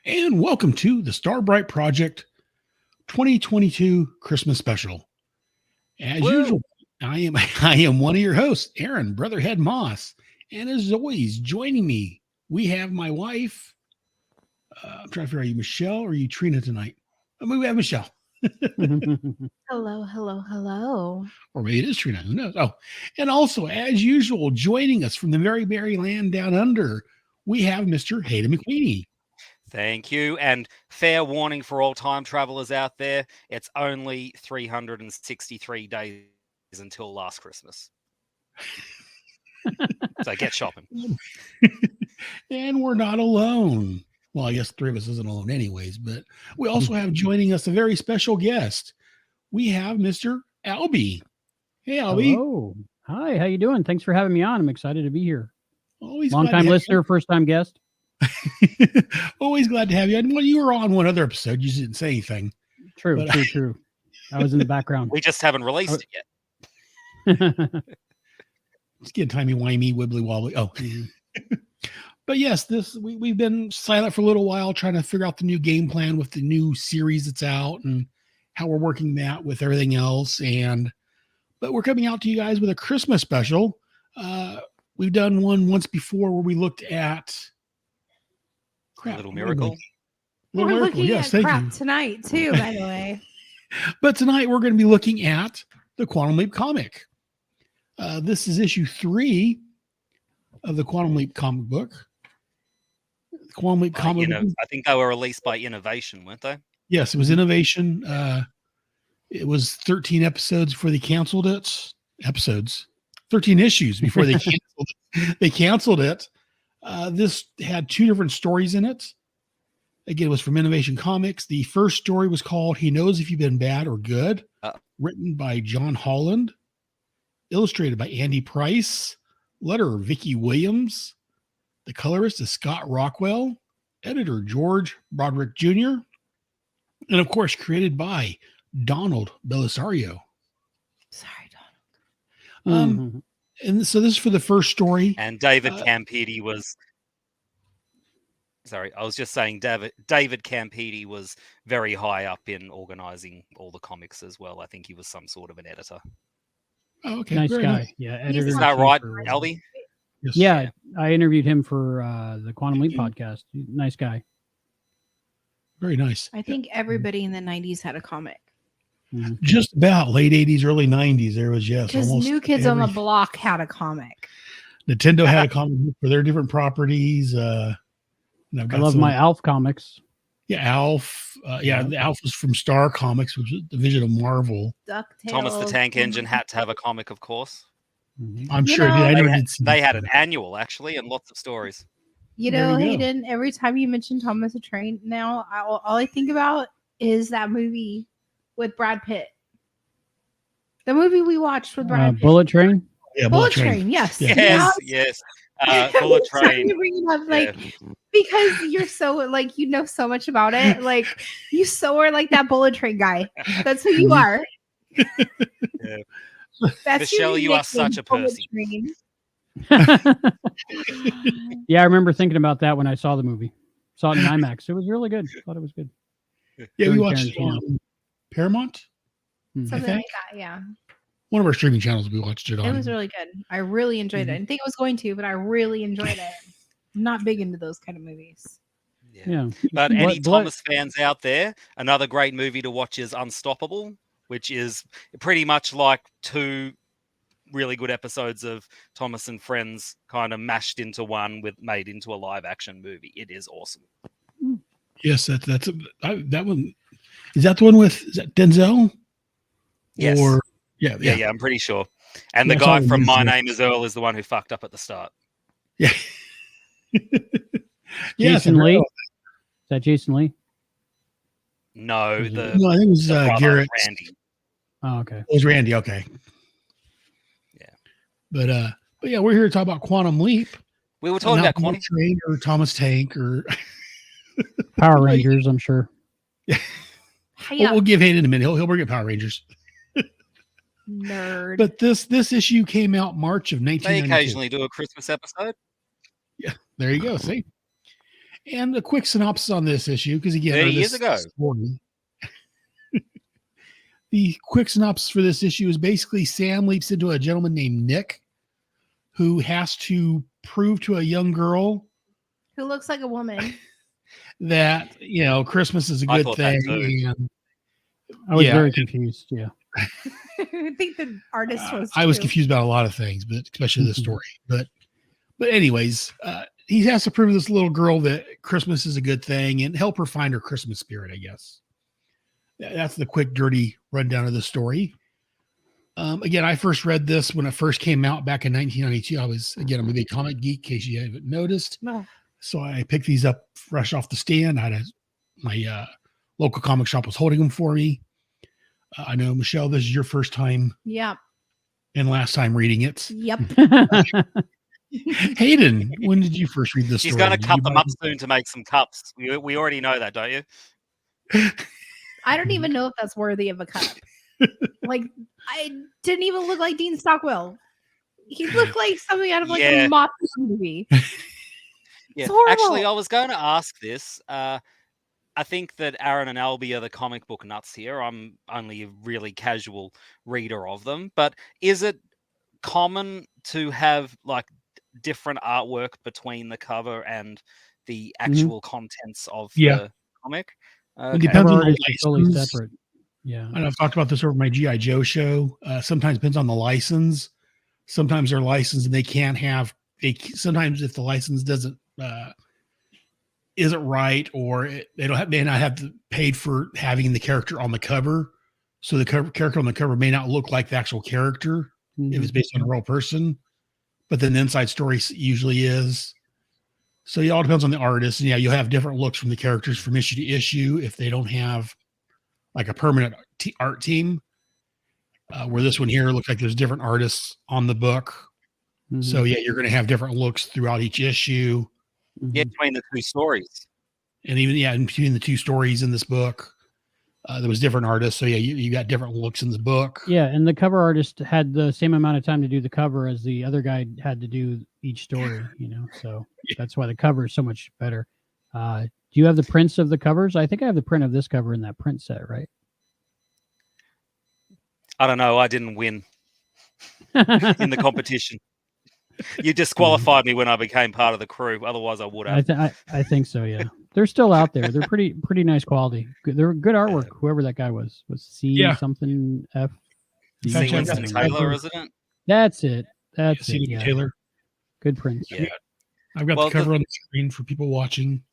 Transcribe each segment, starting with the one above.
and welcome to the Starbright Project 2022 Christmas Special. As usual, I am one of your hosts, Aaron, Brotherhead Moss, and as always, joining me, we have my wife. I'm trying to figure out, are you Michelle or are you Trina tonight? I mean, we have Michelle. Hello. Or maybe it is Trina. Who knows? Oh, and also, as usual, joining us from the very land down under, we have Mr. Hayden McQueenie. Thank you. And fair warning for all time travelers out there, it's only 363 days until last Christmas. So get shopping. And we're not alone. Well, I guess three of us isn't alone anyways, but we also have joining us a very special guest. We have Mr. Albie. Hey, Albie. Hello. Hi, how you doing? Thanks for having me on. I'm excited to be here. Always long-time listener, first-time guest. Always glad to have you. And when you were on one other episode, you didn't say anything. True. I was in the background. We just haven't released it yet. It's getting timey-wimey, wibbly-wobbly. Oh. But yes, we've been silent for a little while trying to figure out the new game plan with the new series that's out and how we're working that with everything else. But we're coming out to you guys with a Christmas special. We've done one once before where we looked at Little Miracle. We're looking yes, at thank crap you. tonight too, by the way. But tonight we're going to be looking at the Quantum Leap comic. This is issue 3 of the Quantum Leap comic book. Quantum Leap comic book. I think they were released by Innovation, weren't they? Yes, it was Innovation. It was 13 episodes before they canceled it. 13 issues before they canceled it. This had 2 different stories in it. Again, it was from Innovation Comics. The first story was called He Knows If You've Been Bad or Good, written by John Holland, illustrated by Andy Price, letterer Vicky Williams. The colorist is Scott Rockwell, editor George Broderick Jr., and of course, created by Donald Belisario. Sorry, Donald. And so this is for the first story. And David Campidi was... Sorry, I was just saying David Campidi was very high up in organizing all the comics as well. I think he was some sort of an editor. Oh, okay. Nice Very guy. nice. Yeah, editor. Is that right, Albie? Yes. Yeah, I interviewed him for the Quantum Leap podcast. Nice guy. Very nice. I think everybody in the 90s had a comic. Just about late 80s, early 90s. There was, yes. Because New Kids on the Block had a comic. Nintendo had a comic book for their different properties. I love my Alf comics. Yeah, Alf. The Alf was from Star Comics, which was a division of Marvel. DuckTales. Thomas the Tank Engine had to have a comic, of course. I'm sure he did. They had an annual, actually, and lots of stories. You know, Hayden, every time you mention Thomas the Train now, all I think about is that movie with Brad Pitt. The movie we watched with Brad Pitt. Bullet Train? Yeah, Bullet Train, yes. Yes. Bullet Train. Because you're so, you know so much about it. You so are like that Bullet Train guy. That's who you are. Yeah. Michelle, you are such a Percy. Yeah, I remember thinking about that when I saw the movie. Saw it in IMAX. It was really good. I thought it was good. Yeah, we watched it on Paramount. Something like that, yeah. One of our streaming channels we watched it on. It was really good. I really enjoyed it. I didn't think I was going to, but I really enjoyed it. I'm not big into those kind of movies. Yeah. But any Thomas fans out there, another great movie to watch is Unstoppable, which is pretty much like 2 really good episodes of Thomas and Friends kind of mashed into one made into a live action movie. It is awesome. Yes, that one. Is that the one with Denzel? Yes. Yeah, I'm pretty sure. And the guy from My Name is Earl is the one who fucked up at the start. Yeah. Jason Lee. Is that Jason Lee? No, I think it was Garrett. Randy. Oh, okay. It was Randy. Okay. Yeah. But yeah, we're here to talk about Quantum Leap. We were talking about Quantum Train or Thomas Tank or Power Rangers, I'm sure. Yeah. We'll give Hayden a minute. He'll bring up Power Rangers. Nerd. But this issue came out March of 1992. They occasionally do a Christmas episode. Yeah, there you go. See? And a quick synopsis on this issue, because again, 30 or years this ago. story. The quick synopsis for this issue is basically Sam leaps into a gentleman named Nick, who has to prove to a young girl Who looks like a woman. that, Christmas is a I good thought that thing. too. And I was Yeah. very confused. Yeah. I think the artist was. I was too. confused about a lot of things, but especially this Mhm. story. But anyways, he has to prove to this little girl that Christmas is a good thing and help her find her Christmas spirit, I guess. That's the quick, dirty rundown of the story. Again, I first read this when it first came out back in 1992. I'm a big comic geek, in case you haven't noticed. Oh, So I picked these up fresh off the stand. My local comic shop was holding them for me. I know, Michelle, this is your first time yep. and last time reading it. Yep. Hayden, when did you first read this She's story? going to Did cut you them buy up soon to make some cups. We already know that, don't you? I don't even know if that's worthy of a cup. Like, I didn't even look like Dean Stockwell. He looked like something out of like Yeah. a mafia movie. Yeah. horrible. Actually, I was going to ask this. I think that Aaron and Albie are the comic book nuts here. I'm only a really casual reader of them. But is it common to have like different artwork between the cover and the actual contents of Yeah. the comic? It Okay. depends on Cover the art is totally license. separate. Yeah. And I've talked about this over my G.I. Joe show. Sometimes depends on the license. Sometimes they're licensed and they can't have. Sometimes if the license isn't right, or they may not have paid for having the character on the cover, so the character on the cover may not look like the actual character if it's based on a real person. But then the inside story usually is. So it all depends on the artist, and you'll have different looks from the characters from issue to issue if they don't have like a permanent art team. Where this one here looks like there's different artists on the book. Mhm. So you're going to have different looks throughout each issue, Yeah, Mhm. between the two stories. and even in between the two stories in this book, there was different artists. So you got different looks in the book. Yeah, and the cover artist had the same amount of time to do the cover as the other guy had to do each story, so that's why the cover is so much better. Do you have the prints of the covers? I think I have the print of this cover in that print set, right? I don't know. I didn't win in the competition. You disqualified me when I became part of the crew. Otherwise, I would have. I think so, yeah. They're still out there. They're pretty nice quality. They're good artwork, whoever that guy was C Yeah. something F. In C. fact, I've got Winston the Taylor, cover. isn't it? That's it. That's C. it. Yeah. Taylor. Good prints. Yeah. I've got Well, the cover on the screen for people watching.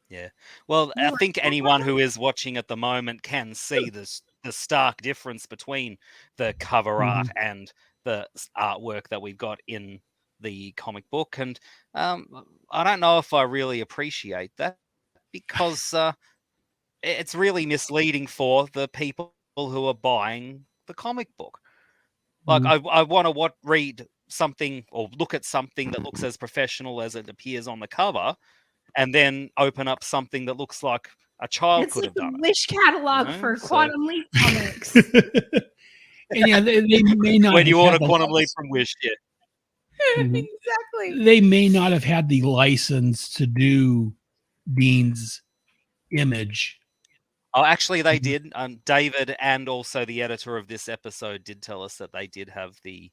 Yeah. Well, I think anyone who is watching at the moment can see the stark difference between the cover art and the artwork that we've got in the comic book. And I don't know if I really appreciate that because it's really misleading for the people who are buying the comic book. Like, I want to read something or look at something that looks as professional as it appears on the cover, and then open up something that looks like a child It's could like have the done it. Wish catalog You know, for so- Quantum Leap comics. And they may not When you have order had the Quantum Leap license- from Wish, yeah. Exactly. they may not have had the license to do Dean's image. Oh, actually, they did. David and also the editor of this episode did tell us that they did have the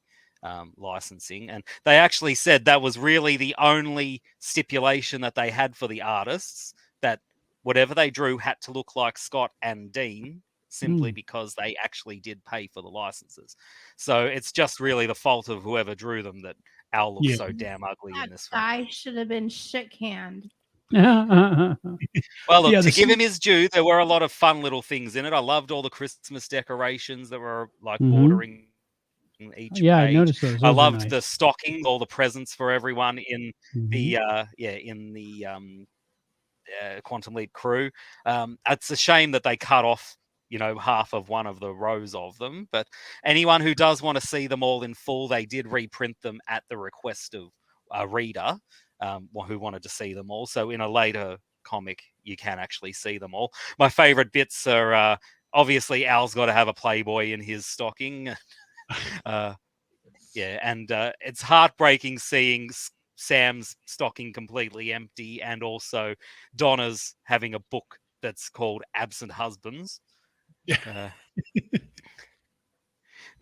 licensing, and they actually said that was really the only stipulation that they had for the artists, that whatever they drew had to look like Scott and Dean, simply because they actually did pay for the licenses. So it's just really the fault of whoever drew them that Al looks so damn ugly That in this one. guy should have been shook hand. Well, look, Yeah, to the give scene- him his due, there were a lot of fun little things in it. I loved all the Christmas decorations that were like bordering each Yeah, I page. noticed those. I Those were loved nice. the stocking, all the presents for everyone in the Quantum Leap crew. It's a shame that they cut off, half of one of the rows of them. But anyone who does want to see them all in full, they did reprint them at the request of a reader who wanted to see them all. So in a later comic, you can actually see them all. My favorite bits are obviously Al's got to have a Playboy in his stocking. And it's heartbreaking seeing Sam's stocking completely empty, and also Donna's having a book that's called Absent Husbands.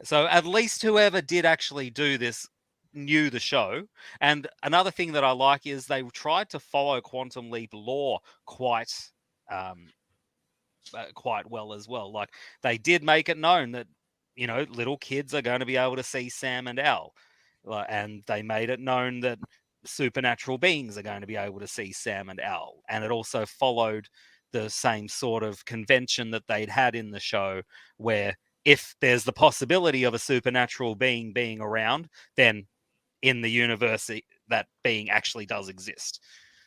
So at least whoever did actually do this knew the show. And another thing that I like is they tried to follow Quantum Leap lore quite well as well. Like, they did make it known that, you know, little kids are going to be able to see Sam and Al, and they made it known that supernatural beings are going to be able to see Sam and Al. And it also followed the same sort of convention that they'd had in the show, where if there's the possibility of a supernatural being being around, then in the universe that being actually does exist.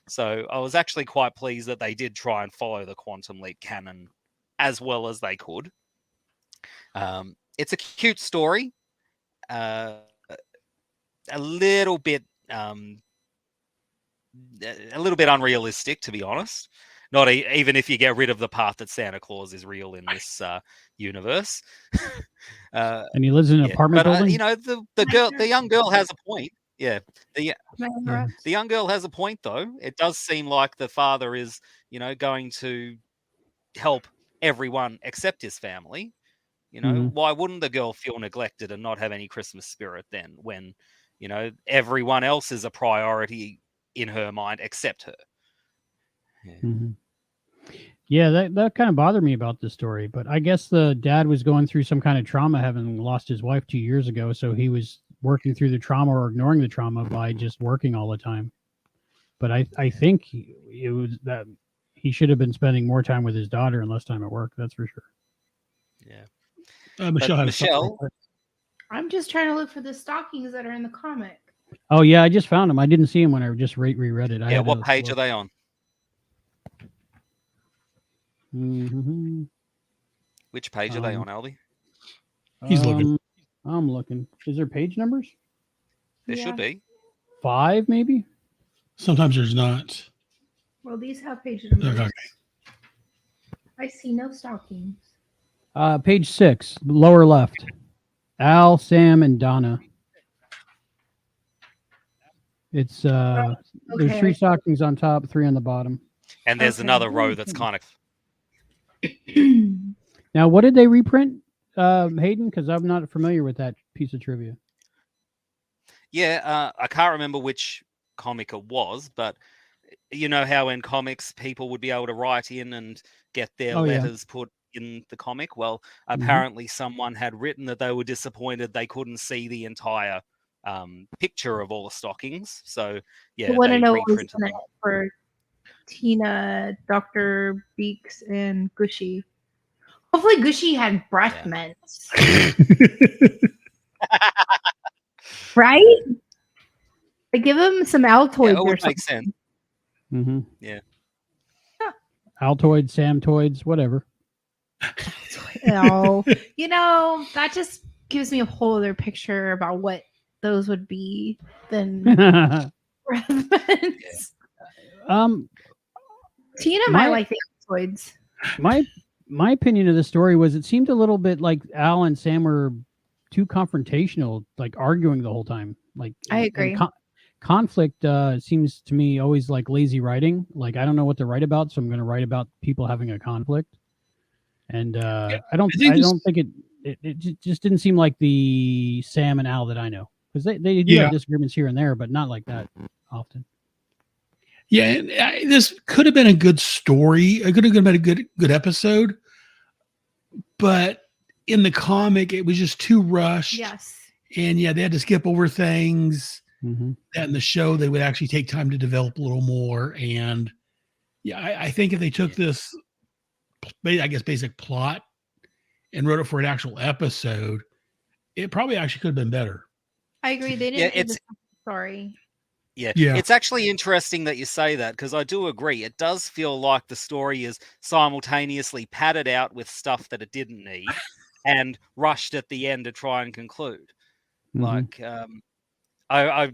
So I was actually quite pleased that they did try and follow the Quantum Leap canon as well as they could. It's a cute story, a little bit unrealistic, to be honest. Not even if you get rid of the part that Santa Claus is real in this universe. And he lives in an apartment building. You know, the young girl has a point. Yeah, the young girl has a point, though. It does seem like the father is, you know, going to help everyone except his family. You know, why wouldn't the girl feel neglected and not have any Christmas spirit then, when, you know, everyone else is a priority in her mind except her? Yeah, that kind of bothered me about this story, but I guess the dad was going through some kind of trauma, having lost his wife 2 years ago, so he was working through the trauma or ignoring the trauma by just working all the time. But I think it was that he should have been spending more time with his daughter and less time at work. That's for sure. Yeah. Michelle, I'm just trying to look for the stockings that are in the comic. Oh yeah, I just found them. I didn't see them when I just reread it. Yeah, what page are they on? Which page are they on, Albie? He's looking. I'm looking. Is there page numbers? There should be. 5, maybe? Sometimes there's not. Well, these have page numbers. Okay. I see no stockings. Page 6, lower left. Al, Sam, and Donna. It's there's 3 stockings on top, 3 on the bottom. And there's another row that's kind of... Now, what did they reprint, Hayden? Because I'm not familiar with that piece of trivia. Yeah, I can't remember which comic it was, but you know how in comics people would be able to write in and get their letters put in the comic? Well, apparently someone had written that they were disappointed they couldn't see the entire picture of all the stockings. So, yeah, I want to they know what was reprinted in it for Tina, Dr. Beaks, and Gushy. Hopefully Gushy had breath mints. Right? I give him some Altoids it or would something. make sense. Yeah. Altoids, Samtoids, whatever. Oh, you know, that just gives me a whole other picture about what those would be than breath mints. Tina might like the Altoids. My opinion of the story was it seemed a little bit like Al and Sam were too confrontational, like arguing the whole time. Like, I agree. Conflict seems to me always like lazy writing. Like, I don't know what to write about, so I'm going to write about people having a conflict. And I don't think it just didn't seem like the Sam and Al that I know, because they do have disagreements here and there, but not like that often. Yeah, this could have been a good story. It could have been a good episode, but in the comic, it was just too rushed. Yes. And they had to skip over things that in the show they would actually take time to develop a little more. And I think if they took this, I guess, basic plot and wrote it for an actual episode, it probably actually could have been better. I agree. They didn't. It's sorry. Yeah, it's actually interesting that you say that, because I do agree. It does feel like the story is simultaneously padded out with stuff that it didn't need and rushed at the end to try and conclude. Like, I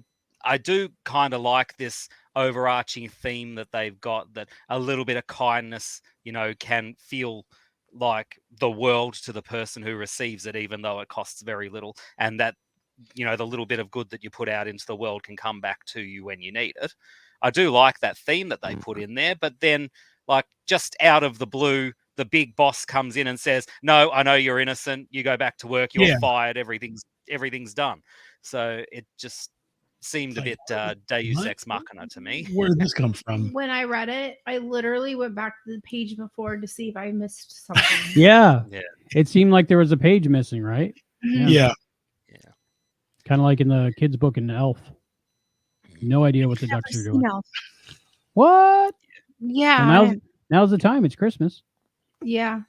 do kind of like this overarching theme that they've got, that a little bit of kindness, you know, can feel like the world to the person who receives it, even though it costs very little, and that the little bit of good that you put out into the world can come back to you when you need it. I do like that theme that they put in there, but then like just out of the blue, the big boss comes in and says, "No, I know you're innocent. You go back to work. You're fired. Everything's done." So it just seemed a bit Deus Ex Machina to me. Where did this come from? When I read it, I literally went back to the page before to see if I missed something. Yeah. Yeah. It seemed like there was a page missing, right? Yeah. Kind of like in the kids' book in Elf. No idea what the ducks are doing. No. What? Yeah. Well, now's the time. It's Christmas. Yeah.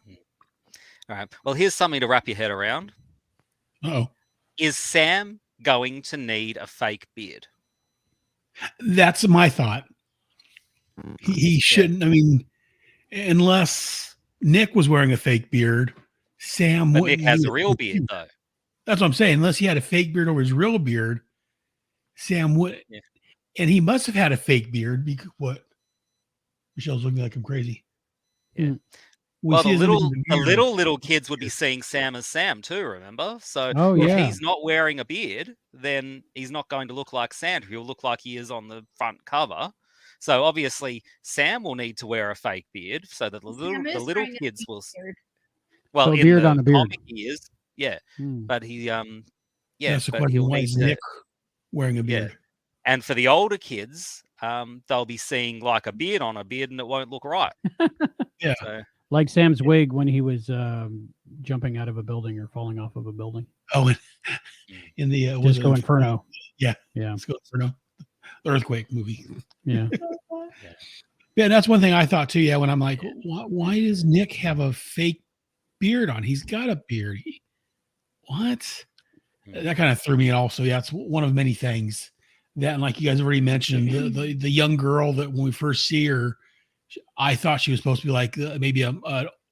All right. Well, here's something to wrap your head around. Oh, Is Sam going to need a fake beard? that's my thought. He shouldn't. I mean, unless Nick was wearing a fake beard, Sam But wouldn't. Nick has need a real beard, though. That's what I'm saying. Unless he had a fake beard over his real beard, Sam would. Yeah. And he must have had a fake beard because what? Michelle's looking like I'm crazy. Yeah. We Well, see the his image in the mirror. little kids would be seeing Sam as Sam too, remember? So Oh, if yeah. he's not wearing a beard, then he's not going to look like Santa. He'll look like he is on the front cover. So obviously Sam will need to wear a fake beard so that the Sam is little wearing a kids fake will. beard. Well, So a in beard the on a beard. comic he is, yeah. Hmm. But he, yeah, That's the but question. he'll Why need is to. Nick wearing a Yeah. beard? And for the older kids, they'll be seeing like a beard on a beard, and it won't look right. Yeah. So, Like Sam's wig when he was jumping out of a building or falling off of a building. Oh, in the was Disco it Inferno. Yeah. Yeah. Disco Inferno, the earthquake movie. Yeah. Yeah, that's one thing I thought too. Yeah, when I'm like, why does Nick have a fake beard on? He's got a beard. What? That kind of threw me also. Yeah, it's one of many things. That, and like you guys have already mentioned, the young girl that when we first see her, I thought she was supposed to be like maybe an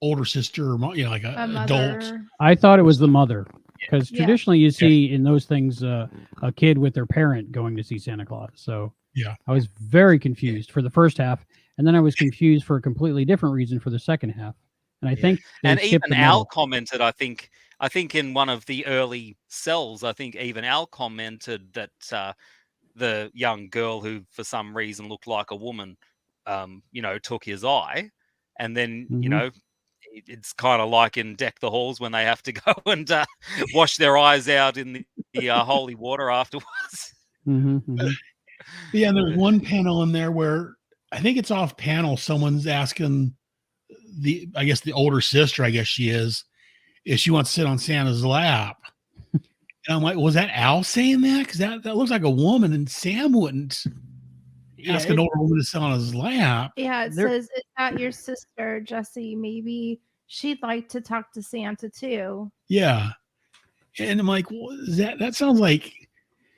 older sister or like a adult. mother. I thought it was the mother because Yeah. traditionally you see in those things a kid with their parent going to see Santa Claus. So Yeah. I was very confused for the first half, and then I was confused for a completely different reason for the second half. And I think they and skipped even the Al middle. commented, I think in one of the early cells, I think even Al commented that the young girl who for some reason looked like a woman, took his eye, and then Mhm. it's kind of like in Deck the Halls when they have to go and wash their eyes out in the holy water afterwards. Mhm, mhm. Yeah, and there's one panel in there where I think it's off panel. Someone's asking I guess the older sister, I guess she is, if she wants to sit on Santa's lap. And I'm like, was that Al saying that? Because that looks like a woman, and Sam wouldn't ask an older woman to sit on his lap. Yeah, it There- says, "Is that your sister, Jessie? Maybe she'd like to talk to Santa too." Yeah. And I'm like, that sounds like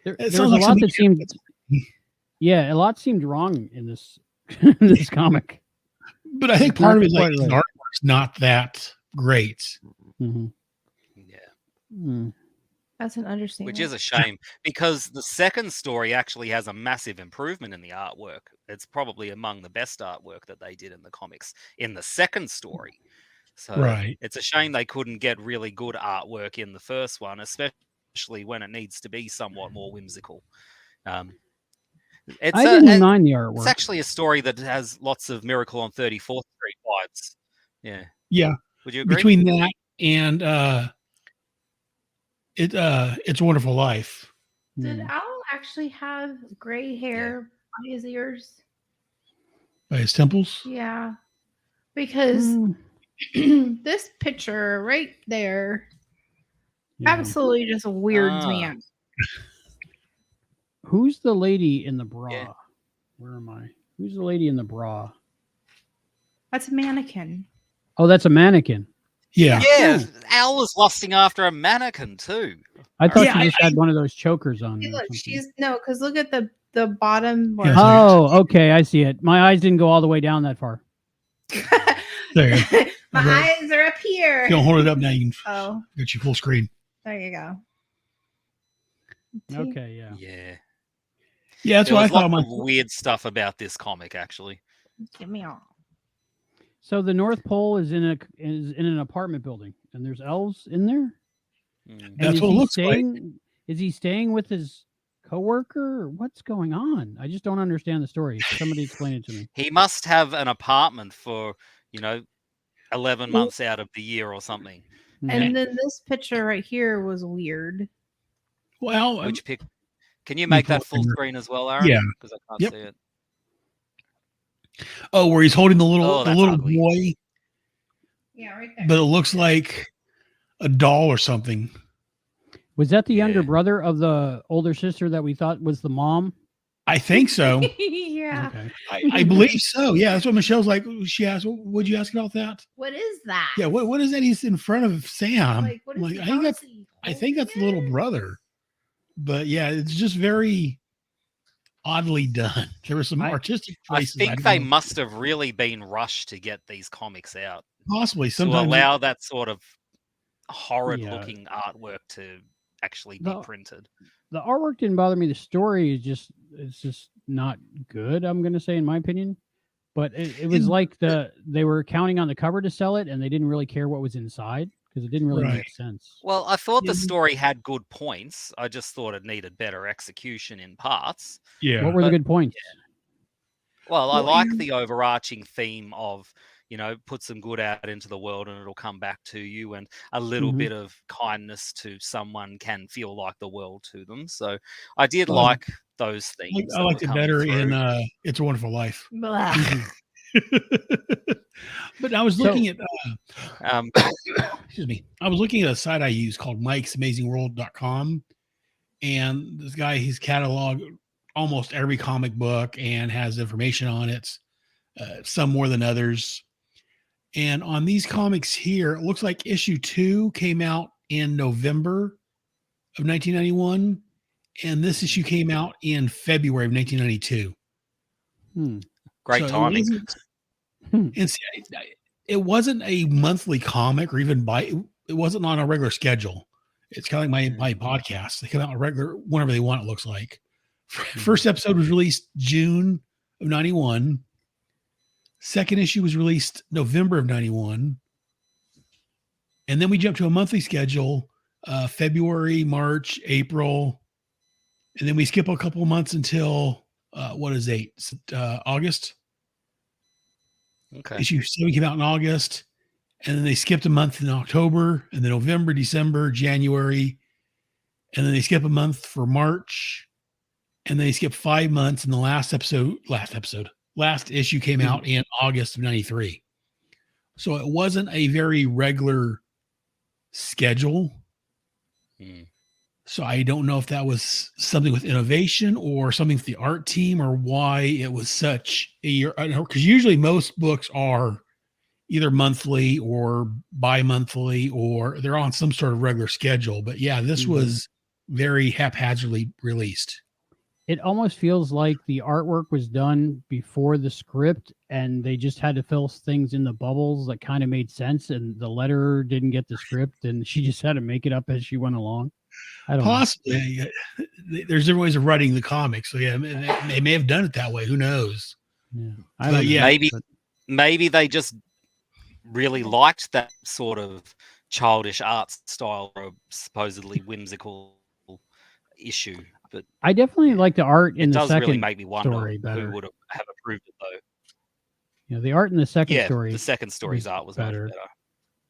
There it was sounds a like lot something that seemed, a lot seemed wrong in this in this comic. but I think It's part of not it is like quite his right. artwork's not that great. Mhm. Yeah. Mm. That's an understatement. Which is a shame because the second story actually has a massive improvement in the artwork. It's probably among the best artwork that they did in the comics in the second story. So Right. it's a shame they couldn't get really good artwork in the first one, especially when it needs to be somewhat more whimsical. It's I didn't mind the artwork. It's actually a story that has lots of Miracle on 34th Street vibes. Yeah. Yeah. Would you agree? Between that and It's a Wonderful Life. Did Mm. Al actually have gray hair on his ears? By his temples. Yeah, because Mm. this picture right there Yeah. absolutely just weirds me out. Who's the lady in the bra? Yeah. Where am I? Who's the lady in the bra? That's a mannequin. Oh, that's a mannequin. Yeah. Yeah, Al was lusting after a mannequin too. I thought Yeah, she just had one of those chokers on. Hey, or look, something. she's no, because look at the bottom. Yeah, Where Oh, okay, I see it. My eyes didn't go all the way down that far. There you go. my Right. eyes are up here. If you don't hold it up now, you can Oh, get you full screen. there you go. Okay, yeah. Yeah, Yeah, that's there what I was thought. lots of weird stuff about this comic actually. Get me off. So the North Pole is in an apartment building, and there's elves in there. Mm. And That's is what it he looks like. staying, Is he staying with his coworker? Or what's going on? I just don't understand the story. Somebody explain it to me. He must have an apartment for 11 Well- months out of the year or something. And then this picture right here was weird. Well, Which pic? Can you make that full pull it. screen as well, Aaron? Yeah. Because I can't Yep. see it. oh, where he's holding the Oh, that's little ugly. boy, Yeah, right there. but it looks like a doll or something. Was that the younger Yeah. brother of the older sister that we thought was the mom? I think so. yeah. Okay. I believe so. Yeah, that's what Michelle's like. She asked, "Would you ask about that?" What is that? Yeah. What is that? He's in front of Sam. Like, what is I'm he like, I think that's the little holding? brother. But yeah, it's just very oddly done. There were some artistic I choices. think don't they know. must have really been rushed to get these comics out possibly to sometimes. allow that sort of Yeah. horrid-looking artwork to actually be The- printed. The artwork didn't bother me. The story is just not good, I'm going to say, in my opinion. But it was like they were counting on the cover to sell it, and they didn't really care what was inside because it didn't really Right. make sense. Well, I thought Yeah. the story had good points. I just thought it needed better execution in parts. Yeah. What were the but- good points? Well, I Well, like you- the overarching theme of, put some good out into the world and it'll come back to you, and a little Mhm. bit of kindness to someone can feel like the world to them. So I did Well, like those themes. I that liked were it coming better through. in It's a Wonderful Life. Blah. But I was So- looking at Um, excuse me. I was looking at a site I use called Mike'sAmazingWorld.com, and this guy, he's cataloged almost every comic book and has information on it, some more than others. And on these comics here, it looks like issue 2 came out in November of 1991, and this issue came out in February of 1992. great So timing. And see, it wasn't a monthly comic or even it wasn't on a regular schedule. It's kind of like my podcast. They come out regular whenever they want, it looks like. First episode was released June of 91. Second issue was released November of 91. And then we jumped to a monthly schedule, February, March, April. And then we skip a couple of months until August. Okay. Issue 7 came out in August, and then they skipped a month in October, and then November, December, January, and then they skip a month for March, and then they skip 5 months, and the last issue came out in August of 93. So it wasn't a very regular schedule. Mm. So I don't know if that was something with innovation or something with the art team or why it was such a year. Because usually most books are either monthly or bi-monthly or they're on some sort of regular schedule. But yeah, this was very haphazardly released. It almost feels like the artwork was done before the script and they just had to fill things in the bubbles that kind of made sense. And the letterer didn't get the script and she just had to make it up as she went along. I don't know. Possibly. There's different ways of writing the comics. So yeah, they may have done it that way. Who knows? Yeah. But yeah, Maybe they just really liked that sort of childish art style or supposedly whimsical issue. But I definitely like the art in it the does second really make me wonder story better. who would have approved it though. You know, the art in the second Yeah, story. the second story's was art was better. much better.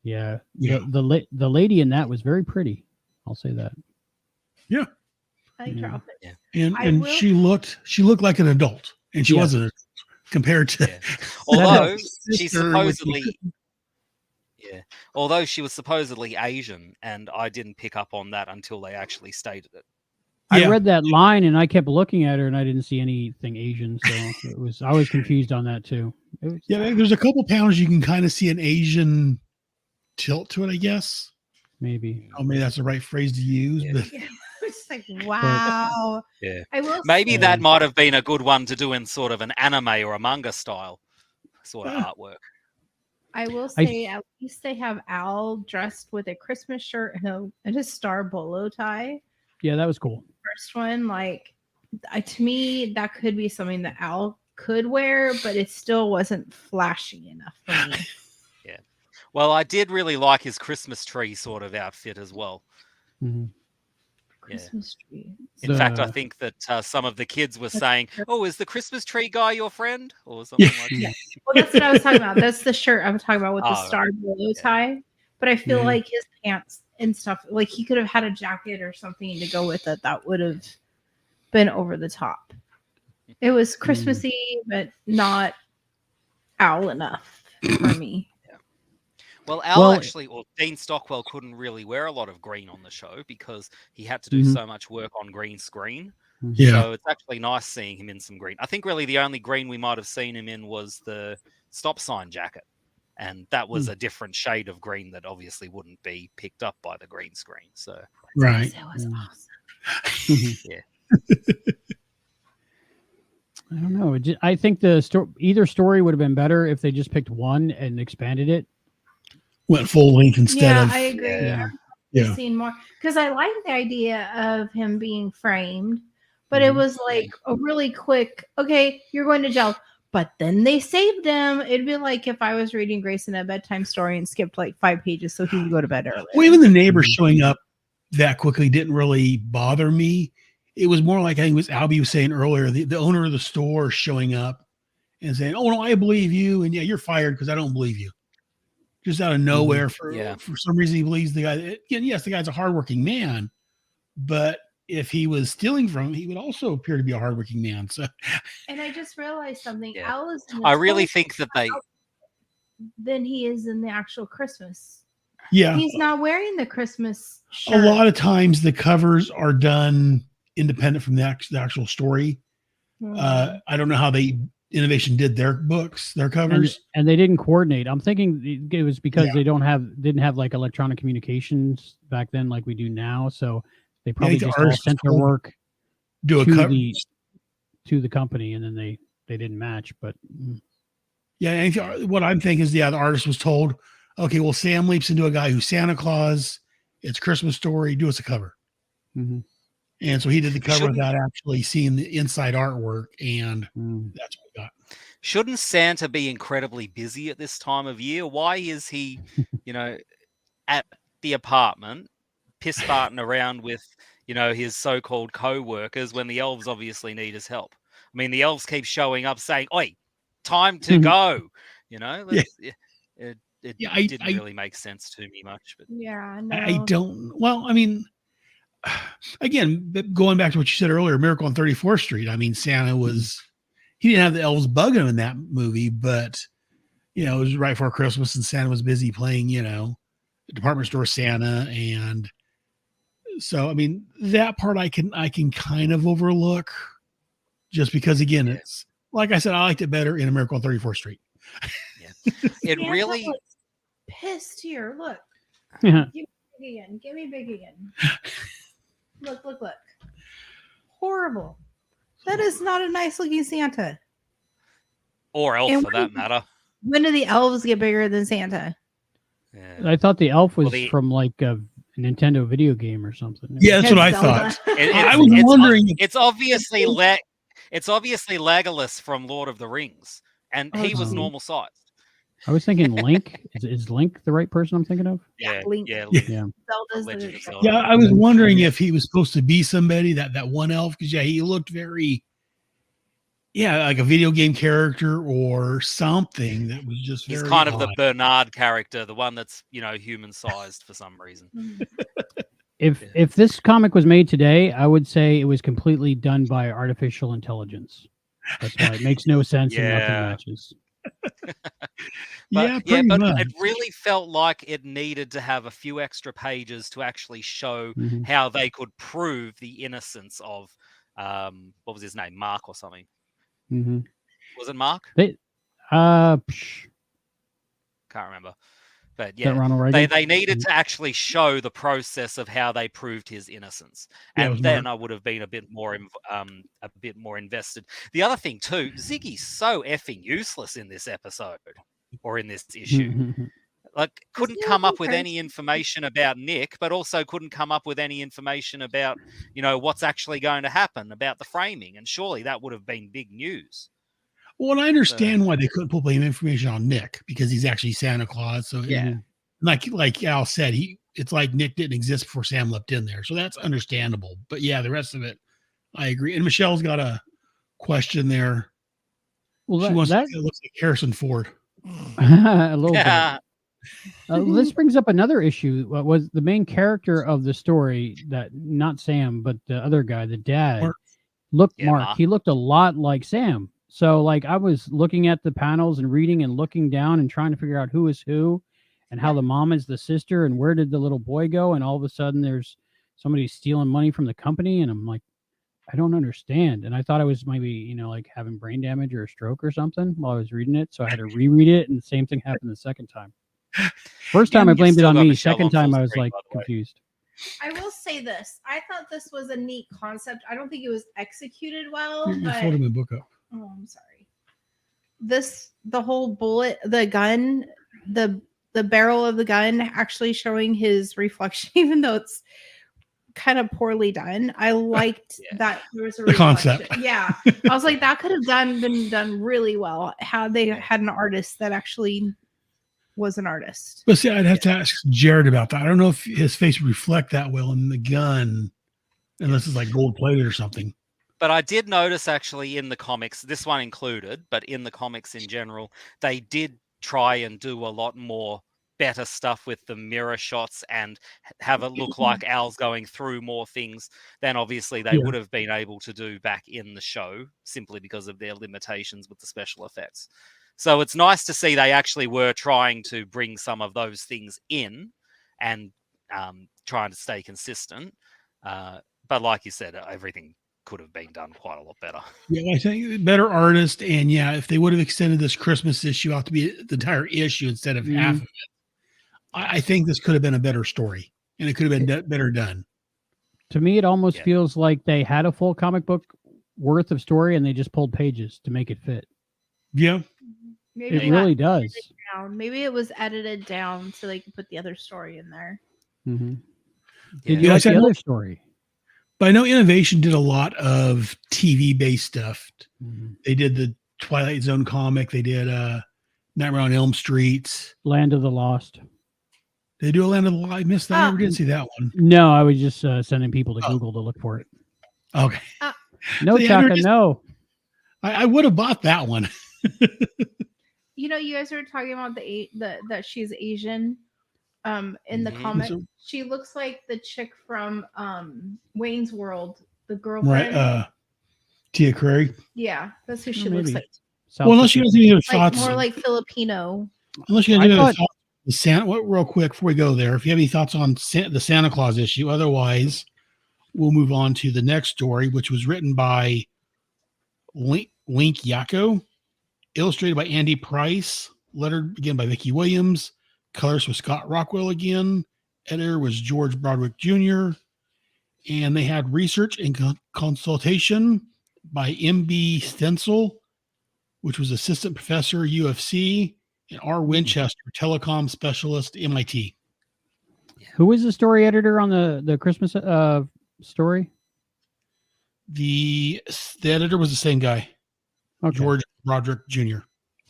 Yeah. Yeah. The lady in that was very pretty. I'll say that. I like her Yeah. outfit. and I and will- she looked like an adult, and she Yeah. wasn't compared to. Yeah. Although Sister, she which supposedly, although she was supposedly Asian, and I didn't pick up on that until they actually stated it. I Yeah. read that line and I kept looking at her and I didn't see anything Asian. So I was confused on that too. It was, Yeah, there's a couple pounds you can kind of see an Asian tilt to it, I guess. maybe. Oh, maybe that's the right phrase to use. Yeah. But It's like, wow. Yeah. I will Maybe say, that might have been a good one to do in sort of an anime or a manga style sort of artwork. I will say at least they have Al dressed with a Christmas shirt and a star bolo tie. Yeah, that was cool. First one, like to me, that could be something that Al could wear, but it still wasn't flashy enough for me. Well, I did really like his Christmas tree sort of outfit as well. Mhm. Christmas tree. In fact, I The- think that some of the kids were That's saying, true. "Oh, is the Christmas tree guy your friend?" or something like that. Yeah. Well, that's what I was talking about. That's the shirt I'm talking about with the Oh, star below tie. But I feel like his pants and stuff, like he could have had a jacket or something to go with it that would have been over the top. It was Christmassy, but not owl enough for me. Well, Al Well- actually, or Dean Stockwell couldn't really wear a lot of green on the show because he had to do so much work on green screen. Yeah. So it's actually nice seeing him in some green. I think really the only green we might have seen him in was the stop sign jacket. And that was a different shade of green that obviously wouldn't be picked up by the green screen. So, Right. That was awesome. I don't know. I think either story would have been better if they just picked one and expanded it. Went full length instead Yeah, of I agree. Yeah. Yeah. Seen more because I like the idea of him being framed, but it was like a really quick. Okay, you're going to jail, but then they saved him. It'd be like if I was reading Grayson a bedtime story and skipped like 5 pages so he could go to bed early. Well, even the neighbors showing up that quickly didn't really bother me. It was more like I think it was Albie was saying earlier, the owner of the store showing up and saying, "Oh no, I believe you," and yeah, you're fired because I don't believe you. Just out of nowhere for some reason he believes the guy. Again, yes, the guy's a hardworking man, but if he was stealing from him, he would also appear to be a hardworking man. So, And I just realized something. Yeah. Al is in the I really toy think that they. than he is in the actual Christmas. yeah, He's not wearing the Christmas a shirt. lot of times the covers are done independent from the actual story. I don't know how Innovation did their books, their covers. And they didn't coordinate. I'm thinking it was because they didn't have like electronic communications back then like we do now. So they probably the just all artist was sent their told work do a to cover. to the company, and then they didn't match. But Yeah, and what I'm thinking is, the artist was told, okay, well, Sam leaps into a guy who's Santa Claus. It's Christmas story. Do us a cover. And so he did the cover without actually seeing the inside artwork, and that's what we got. Shouldn't Santa be incredibly busy at this time of year? Why is he, at the apartment, piss farting around with, his so-called co-workers when the elves obviously need his help? I mean, the elves keep showing up saying, "Oi, time to go." It didn't really make sense to me much. But Yeah, no. I don't. Well, I mean, again, going back to what you said earlier, Miracle on 34th Street. I mean, Santa was. He didn't have the elves bugging him in that movie, but it was right before Christmas, and Santa was busy playing, department store Santa, and so I mean that part I can kind of overlook, just because again it's like I said, I liked it better in A Miracle on 34th Street. It Santa really looks pissed here. Look, yeah. give me big again. Look. Horrible. That is not a nice looking Santa. or elf And for that matter. When do the elves get bigger than Santa? Yeah. I thought the elf was Well, from like a Nintendo video game or something. Yeah, that's what I Zelda. thought. I was wondering. It's obviously it's obviously Legolas from Lord of the Rings, and he was geez. normal sized. I was thinking Link. Is Link the right person I'm thinking of? Yeah, Link. yeah, Yeah. Zelda's Legend the of Zelda. Yeah, I was wondering if he was supposed to be somebody that one elf, because he looked very, like a video game character or something that was just He's very kind of the odd. Bernard character, the one that's human sized for some reason. If this comic was made today, I would say it was completely done by artificial intelligence. That's why it makes no sense and nothing Yeah. matches. But pretty but much. it really felt like it needed to have a few extra pages to actually show Mhm. how they could prove the innocence of what was his name, Mark or something. Mhm. Was it Mark? Psh, Can't remember. But is that yeah, Ronald Reagan? they needed to actually show the process of how they proved his innocence, Yeah, it and was then Mark. I would have been a bit more invested. The other thing too, Ziggy's so effing useless in this episode or in this issue. Like, couldn't he come looking up with any crazy? information about Nick, but also couldn't come up with any information about what's actually going to happen about the framing, and surely that would have been big news. Well, and I understand why they couldn't put any information on Nick, because he's actually Santa Claus. So Yeah. like Al said, he it's like Nick didn't exist before Sam leapt in there. So that's understandable. But yeah, the rest of it, I agree. And Michelle's got a question there. Well, She wants to say it looks like Harrison Ford. a little bit. Yeah. This brings up another issue. Was the main character of the story that not Sam, but the other guy, the dad, Mark. Mark. He looked a lot like Sam. So like I was looking at the panels and reading and looking down and trying to figure out who is who and how the mom is the sister and where did the little boy go, and all of a sudden there's somebody stealing money from the company, and I'm like, I don't understand. And I thought I was maybe, like having brain damage or a stroke or something while I was reading it. So I had to reread it, and the same thing happened the second time. First time I blamed it on me. Second time I was like confused. I will say this. I thought this was a neat concept. I don't think it was executed well. You're But, folding my book up. oh, I'm sorry. The whole bullet, the gun, the barrel of the gun actually showing his reflection, even though it's kind of poorly done. I liked that there was a concept. Yeah. I was like, that could have been done really well had they had an artist that actually was an artist. But see, I'd have to ask Jared about that. I don't know if his face would reflect that well in the gun, unless it's like gold plated or something. But I did notice actually in the comics, this one included, but in the comics in general, they did try and do a lot more better stuff with the mirror shots and have it look like Al's going through more things than obviously they would have been able to do back in the show, simply because of their limitations with the special effects. So it's nice to see they actually were trying to bring some of those things in and trying to stay consistent. But like you said, everything could have been done quite a lot better. Yeah, I think better artist. And yeah, if they would have extended this Christmas issue out to be the entire issue instead of half of it, I think this could have been a better story and it could have been better done. To me, it almost feels like they had a full comic book worth of story and they just pulled pages to make it fit. Yeah. Maybe it really does. Maybe it was edited down so they could put the other story in there. Mm-hmm. Yeah. Did you like the other story? But I know Innovation did a lot of TV-based stuff. Mm-hmm. They did the Twilight Zone comic. They did Nightmare on Elm Street. Land of the Lost. They do a Land of the Lost. I missed that. I never did see that one. No, I was just sending people to Google to look for it. Okay. No, so, Chaka, no. I would have bought that one. You guys were talking about that she's Asian. In the comic, she looks like the chick from Wayne's World, the girlfriend. Right. Tia Curry. Yeah, that's who she looks like. Well, unless you guys have any thoughts, more like Filipino. Unless you guys have any thoughts on the Santa. Real quick before we go there, if you have any thoughts on the Santa Claus issue, otherwise, we'll move on to the next story, which was written by Link Yako, illustrated by Andy Price, lettered again by Vicki Williams. Colors was Scott Rockwell again. Editor was George Broderick Jr. And they had research and consultation by M.B. Stencil, which was assistant professor, UFC, and R. Winchester, telecom specialist, MIT. Who is the story editor on the Christmas story? The editor was the same guy. Okay. George Broderick Jr.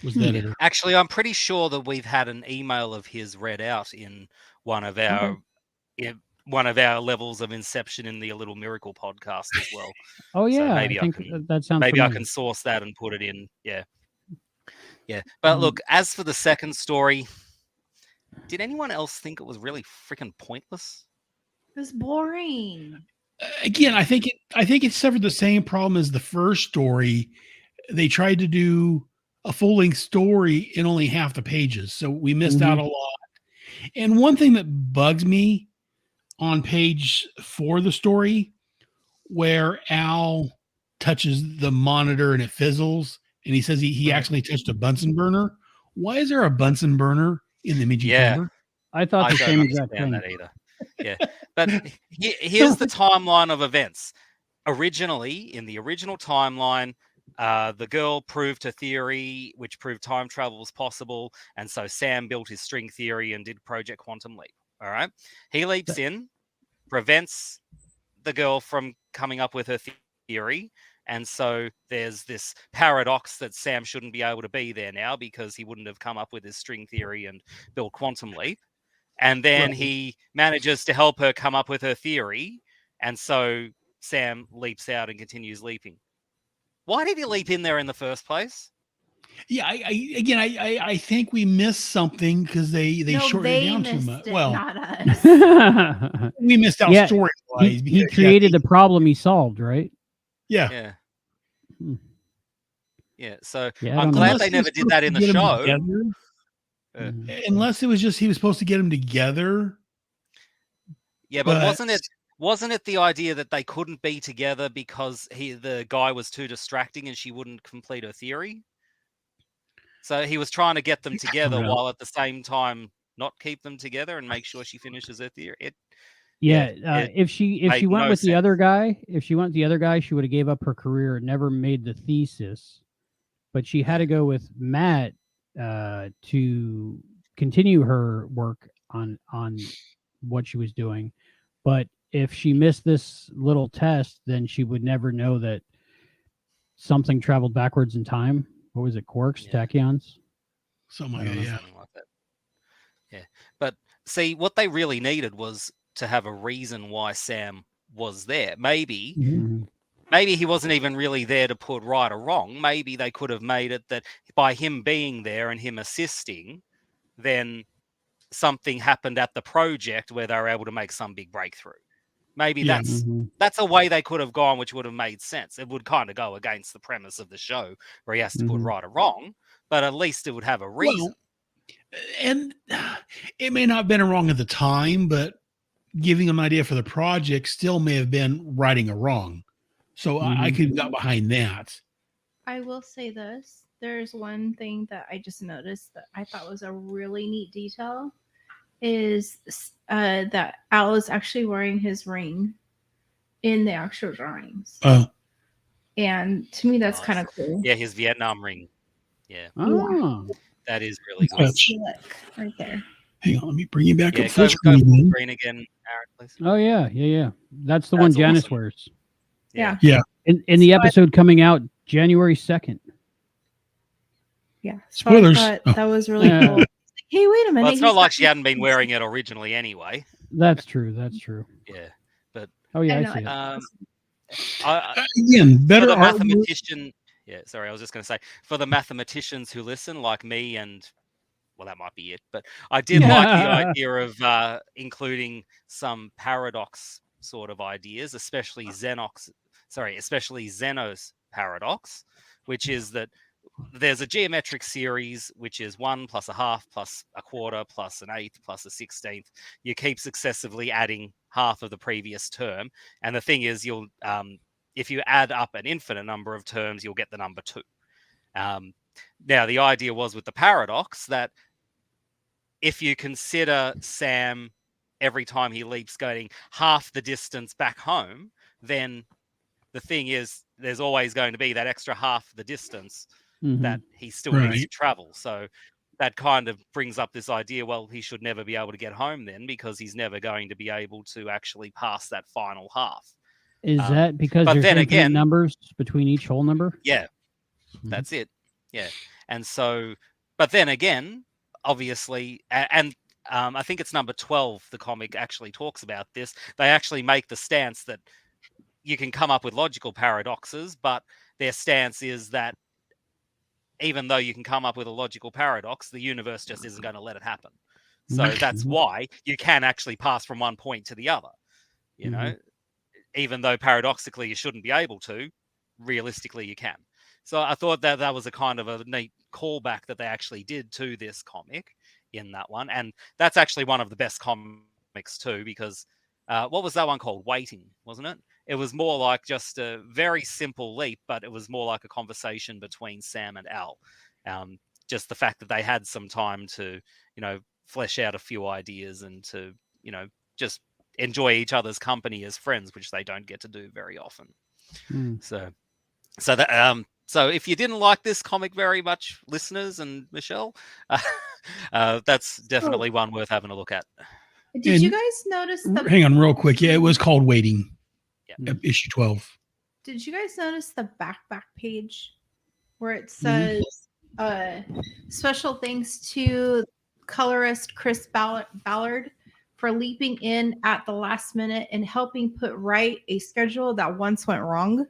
was the editor. Actually, I'm pretty sure that we've had an email of his read out in one of our levels of Inception in the A Little Miracle podcast as well. Oh yeah, so maybe I think that sounds. Maybe familiar. I can source that and put it in. Yeah. But look, as for the second story, did anyone else think it was really freaking pointless? It was boring. Again, I think it suffered the same problem as the first story. They tried to do a full-length story in only half the pages, so we missed out a lot. And one thing that bugs me on page 4 of the story, where Al touches the monitor and it fizzles, and he says he actually touched a Bunsen burner. Why is there a Bunsen burner in the imaging cover? I thought the same exact thing. thing. That either. Yeah, but here's the timeline of events. Originally, in the original timeline, the girl proved her theory, which proved time travel was possible, and so Sam built his string theory and did Project Quantum Leap. All right, he leaps in, prevents the girl from coming up with her theory, and so there's this paradox that Sam shouldn't be able to be there now because he wouldn't have come up with his string theory and built Quantum Leap. And then Right. he manages to help her come up with her theory. And so Sam leaps out and continues leaping. Why did he leap in there in the first place? Yeah, I think we missed something because they No, shortened it they down too missed much. it, Well, not us. we missed out Yeah, story wise. he created the problem he solved, right? Yeah. Yeah. Hmm. Yeah. So Yeah, I I'm don't know. glad Unless they he was never did supposed that to in the get 'em show. together. Mhm. Unless it was just he was supposed to get them together. Yeah, but But wasn't it the idea that they couldn't be together because the guy was too distracting and she wouldn't complete her theory? So he was trying to get them together know. while at the same time not keep them together and make sure she finishes her theory. Yeah, It if she made went no with the sense. other guy, she would have gave up her career and never made the thesis. But she had to go with Matt to continue her work on what she was doing. But if she missed this little test, then she would never know that something traveled backwards in time. What was it? Quarks, Yeah. tachyons? something I like don't that, know. yeah. Something like that. Yeah. But see, what they really needed was to have a reason why Sam was there. Maybe Mhm. he wasn't even really there to put right or wrong. Maybe they could have made it that by him being there and him assisting, then something happened at the project where they were able to make some big breakthrough. Maybe Yeah. that's a way they could have gone, which would have made sense. It would kind of go against the premise of the show where he has to put Mhm. right or wrong, but at least it would have a reason. Well, and it may not have been wrong at the time, but giving them an idea for the project still may have been righting a wrong. So I Mhm. could have got behind that. I will say this. There's one thing that I just noticed that I thought was a really neat detail is that Al is actually wearing his ring in the actual drawings. And to me, that's Nice. kind of cool. Yeah, his Vietnam ring. Yeah, Oh. that is really good. Touch. Look right there. Hang on, let me bring you back Yeah, up full go screen full again. screen again, Aaron, please. Oh yeah. That's the one That's Janice awesome. wears. Yeah. In the episode coming out January 2nd. Yeah. So Spoilers. I thought that was really Yeah. cool. Hey, wait a minute. Well, it's not he's like got she hadn't been wearing it originally anyway. That's true. Yeah, Oh yeah, I I know, see it. Again, for better the artwork. mathematician. Yeah, sorry, I was just going to say for the mathematicians who listen, like me, and well, that might be it. But I did like the idea of including some paradox sort of ideas, especially Zeno's paradox, which is that there's a geometric series which is 1 plus a half plus a quarter plus an eighth plus a 16th. You keep successively adding half of the previous term, and the thing is, you'll if you add up an infinite number of terms, you'll get the number 2. Now, the idea was with the paradox that if you consider Sam every time he leaps going half the distance back home, then the thing is there's always going to be that extra half the distance that he still needs to travel. So that kind of brings up this idea, well, he should never be able to get home then because he's never going to be able to actually pass that final half. Is that because but there's then infinite again, numbers between each whole number? Yeah, that's it. Yeah. And so, but then again, obviously, and I think it's number 12, the comic actually talks about this. They actually make the stance that you can come up with logical paradoxes, but their stance is that even though you can come up with a logical paradox, the universe just isn't going to let it happen. So that's why you can actually pass from one point to the other. You know, even though paradoxically you shouldn't be able to, realistically you can. So I thought that that was a kind of a neat callback that they actually did to this comic in that one. And that's actually one of the best comics too, because what was that one called? Waiting, wasn't it? It was more like just a very simple leap, but it was more like a conversation between Sam and Al. Just the fact that they had some time to, flesh out a few ideas and to, just enjoy each other's company as friends, which they don't get to do very often. So if you didn't like this comic very much, listeners and Michelle, that's definitely one worth having a look at. Did you guys notice Hang on real quick. Yeah, it was called Waiting. Yeah. Issue 12. Did you guys notice the back page where it says special thanks to colorist Chris Ballard for leaping in at the last minute and helping put right a schedule that once went wrong.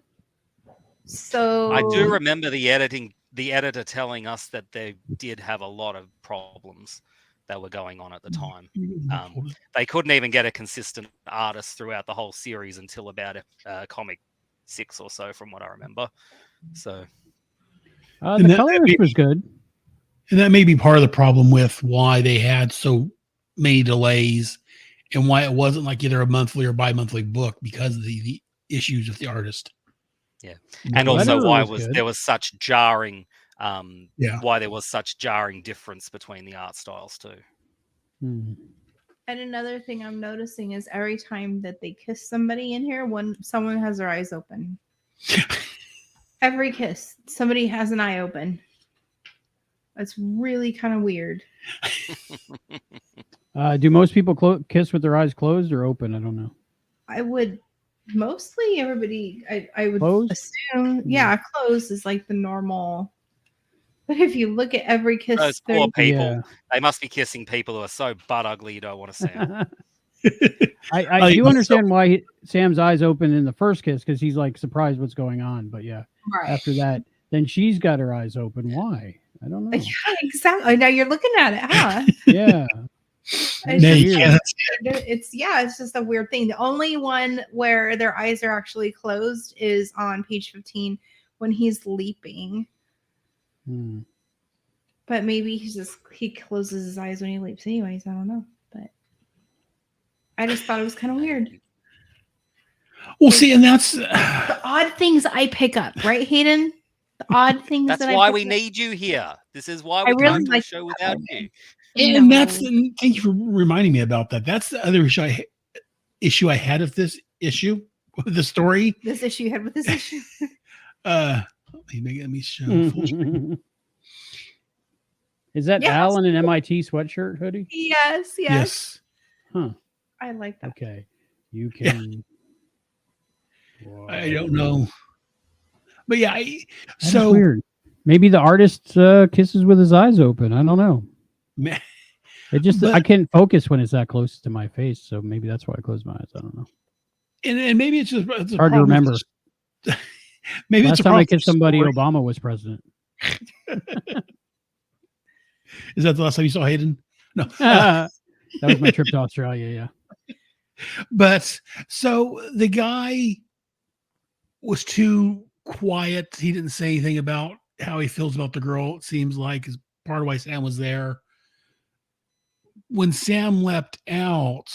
So I do remember the editor telling us that they did have a lot of problems that were going on at the time. They couldn't even get a consistent artist throughout the whole series until about comic 6 or so, from what I remember. So the colorist was good. And that may be part of the problem with why they had so many delays and why it wasn't like either a monthly or bi-monthly book, because of the issues with the artist. Yeah. The And also letter why was good. there was such jarring Yeah. why there was such jarring difference between the art styles too. Hmm. And another thing I'm noticing is every time that they kiss somebody in here, when someone has their eyes open. Every kiss, somebody has an eye open. It's really kind of weird. Do most people kiss with their eyes closed or open? I don't know. I would mostly everybody. I would Closed? assume, yeah, closed is like the normal. But if you look at every kiss, Those poor people, Yeah. they must be kissing people who are so butt ugly you don't want to see them. I do understand why Sam's eyes open in the first kiss, because he's like surprised what's going on. But yeah, right. after that, then she's got her eyes open. Why? I don't know. Yeah, exactly. Now you're looking at it, huh? Yeah. It's just a weird thing. The only one where their eyes are actually closed is on page 15 when he's leaping. Hmm. But maybe he closes his eyes when he leaps anyways. I don't know. But I just thought it was kind of weird. Well, see, and that's The odd things I pick up, right, Hayden? The odd things. That's why we need you here. This is why we really can't do a like show without you. and thank you for reminding me about that. That's the other issue I had with this issue, with the story. This issue you had with this issue. Let me show full screen. Is that Al in an MIT sweatshirt hoodie? Yes. Huh. I like that. Okay. You can. Yeah. I don't know. But yeah, That's weird. Maybe the artist kisses with his eyes open. I don't know. I can't focus when it's that close to my face, so maybe that's why I close my eyes. I don't know. And maybe it's hard to remember. Maybe last time I kissed somebody, Obama was president. Is that the last time you saw Hayden? No. That was my trip to Australia, yeah. But so the guy was too quiet. He didn't say anything about how he feels about the girl, it seems like, is part of why Sam was there. When Sam leapt out,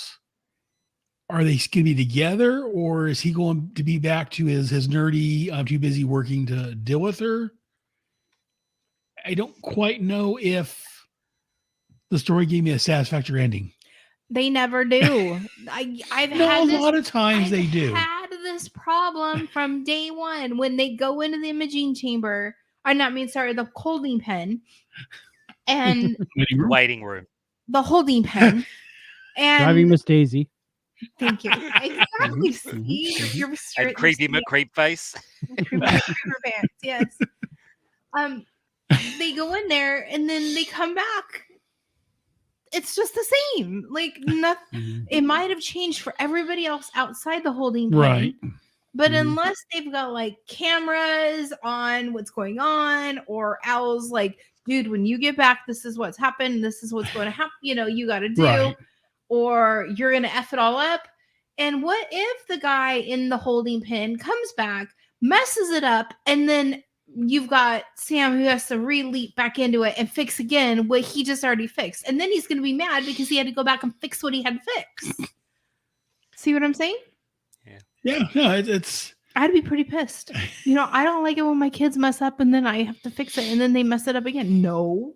are they going to be together, or is he going to be back to his nerdy, I'm too busy working to deal with her? I don't quite know if the story gave me a satisfactory ending. They never do. I've no, had a lot of times they do. Had this problem from day one when they go into the imaging chamber. The holding pen and waiting room. The holding pen and driving Miss Daisy. Thank you. Exactly. You're and creepy McCreep face. Yes. They go in there and then they come back. It's just the same. Like nothing. It might have changed for everybody else outside the holding pen. Right. But unless they've got like cameras on what's going on, or Al's like, dude, when you get back, this is what's happened. This is what's going to happen. You got to do, right. Or you're going to F it all up. And what if the guy in the holding pen comes back, messes it up, and then you've got Sam who has to re-leap back into it and fix again what he just already fixed. And then he's going to be mad because he had to go back and fix what he had fixed. See what I'm saying? Yeah, no, it's. I'd be pretty pissed. I don't like it when my kids mess up and then I have to fix it and then they mess it up again. No.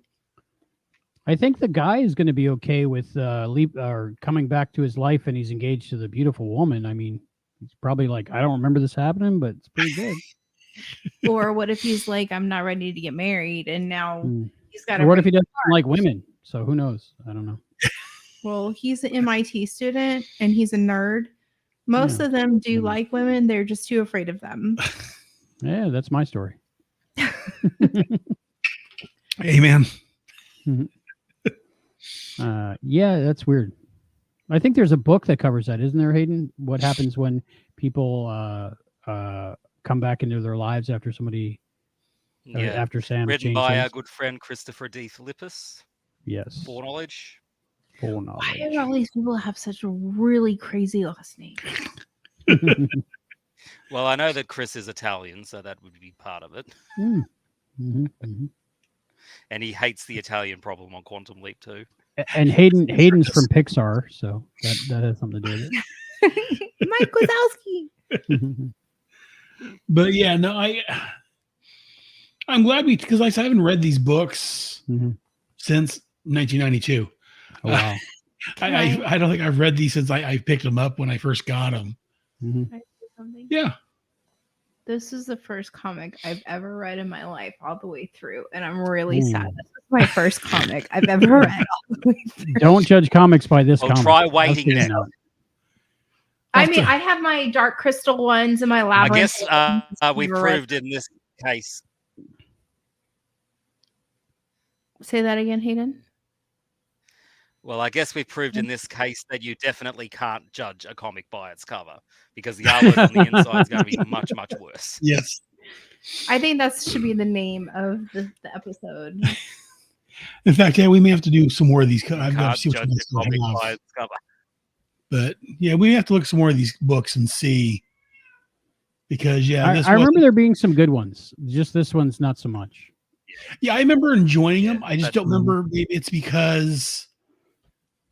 I think the guy is going to be okay with coming back to his life, and he's engaged to the beautiful woman. I mean, he's probably like, I don't remember this happening, but it's pretty good. Or what if he's like, I'm not ready to get married, and now he's got. Or what if he doesn't like women? So who knows? I don't know. Well, he's an MIT student and he's a nerd. Most of them do like women. They're just too afraid of them. Yeah, that's my story. Amen. Yeah, that's weird. I think there's a book that covers that, isn't there, Hayden? What happens when people come back into their lives after somebody, Yeah. after Sam's Written changed by our things? good friend Christopher D. Philippus. Yes. Foreknowledge. Full Why knowledge. do all these people have such really crazy last names? Well, I know that Chris is Italian, so that would be part of it. And he hates the Italian problem on Quantum Leap too. And Hayden's from Pixar, so that has something to do with Mike Wazowski. it. But yeah, no, I'm glad because I haven't read these books since 1992. Oh, wow. I don't think I've read these since I picked them up when I first got them. Can I say something? Yeah. This is the first comic I've ever read in my life all the way through, and I'm really sad. This is my first comic I've ever read all the way through. Don't judge comics by this Well, comic. try waiting I'll say now. that. I mean, I have my Dark Crystal ones and my I Labyrinth. guess we never read. proved in this case. Say that again, Hayden. Well, I guess we proved in this case that you definitely can't judge a comic by its cover because the artwork on the inside is going to be much, much worse. Yes. I think that should be the name of the episode. In fact, yeah, we may have to do some more of these. I've got to Can't see judge what a comic by its cover. But yeah, we have to look at some more of these books and see. Because yeah, I remember there being some good ones. Just this one's not so much. Yeah, I remember enjoying them. I just but- don't remember. Maybe it's because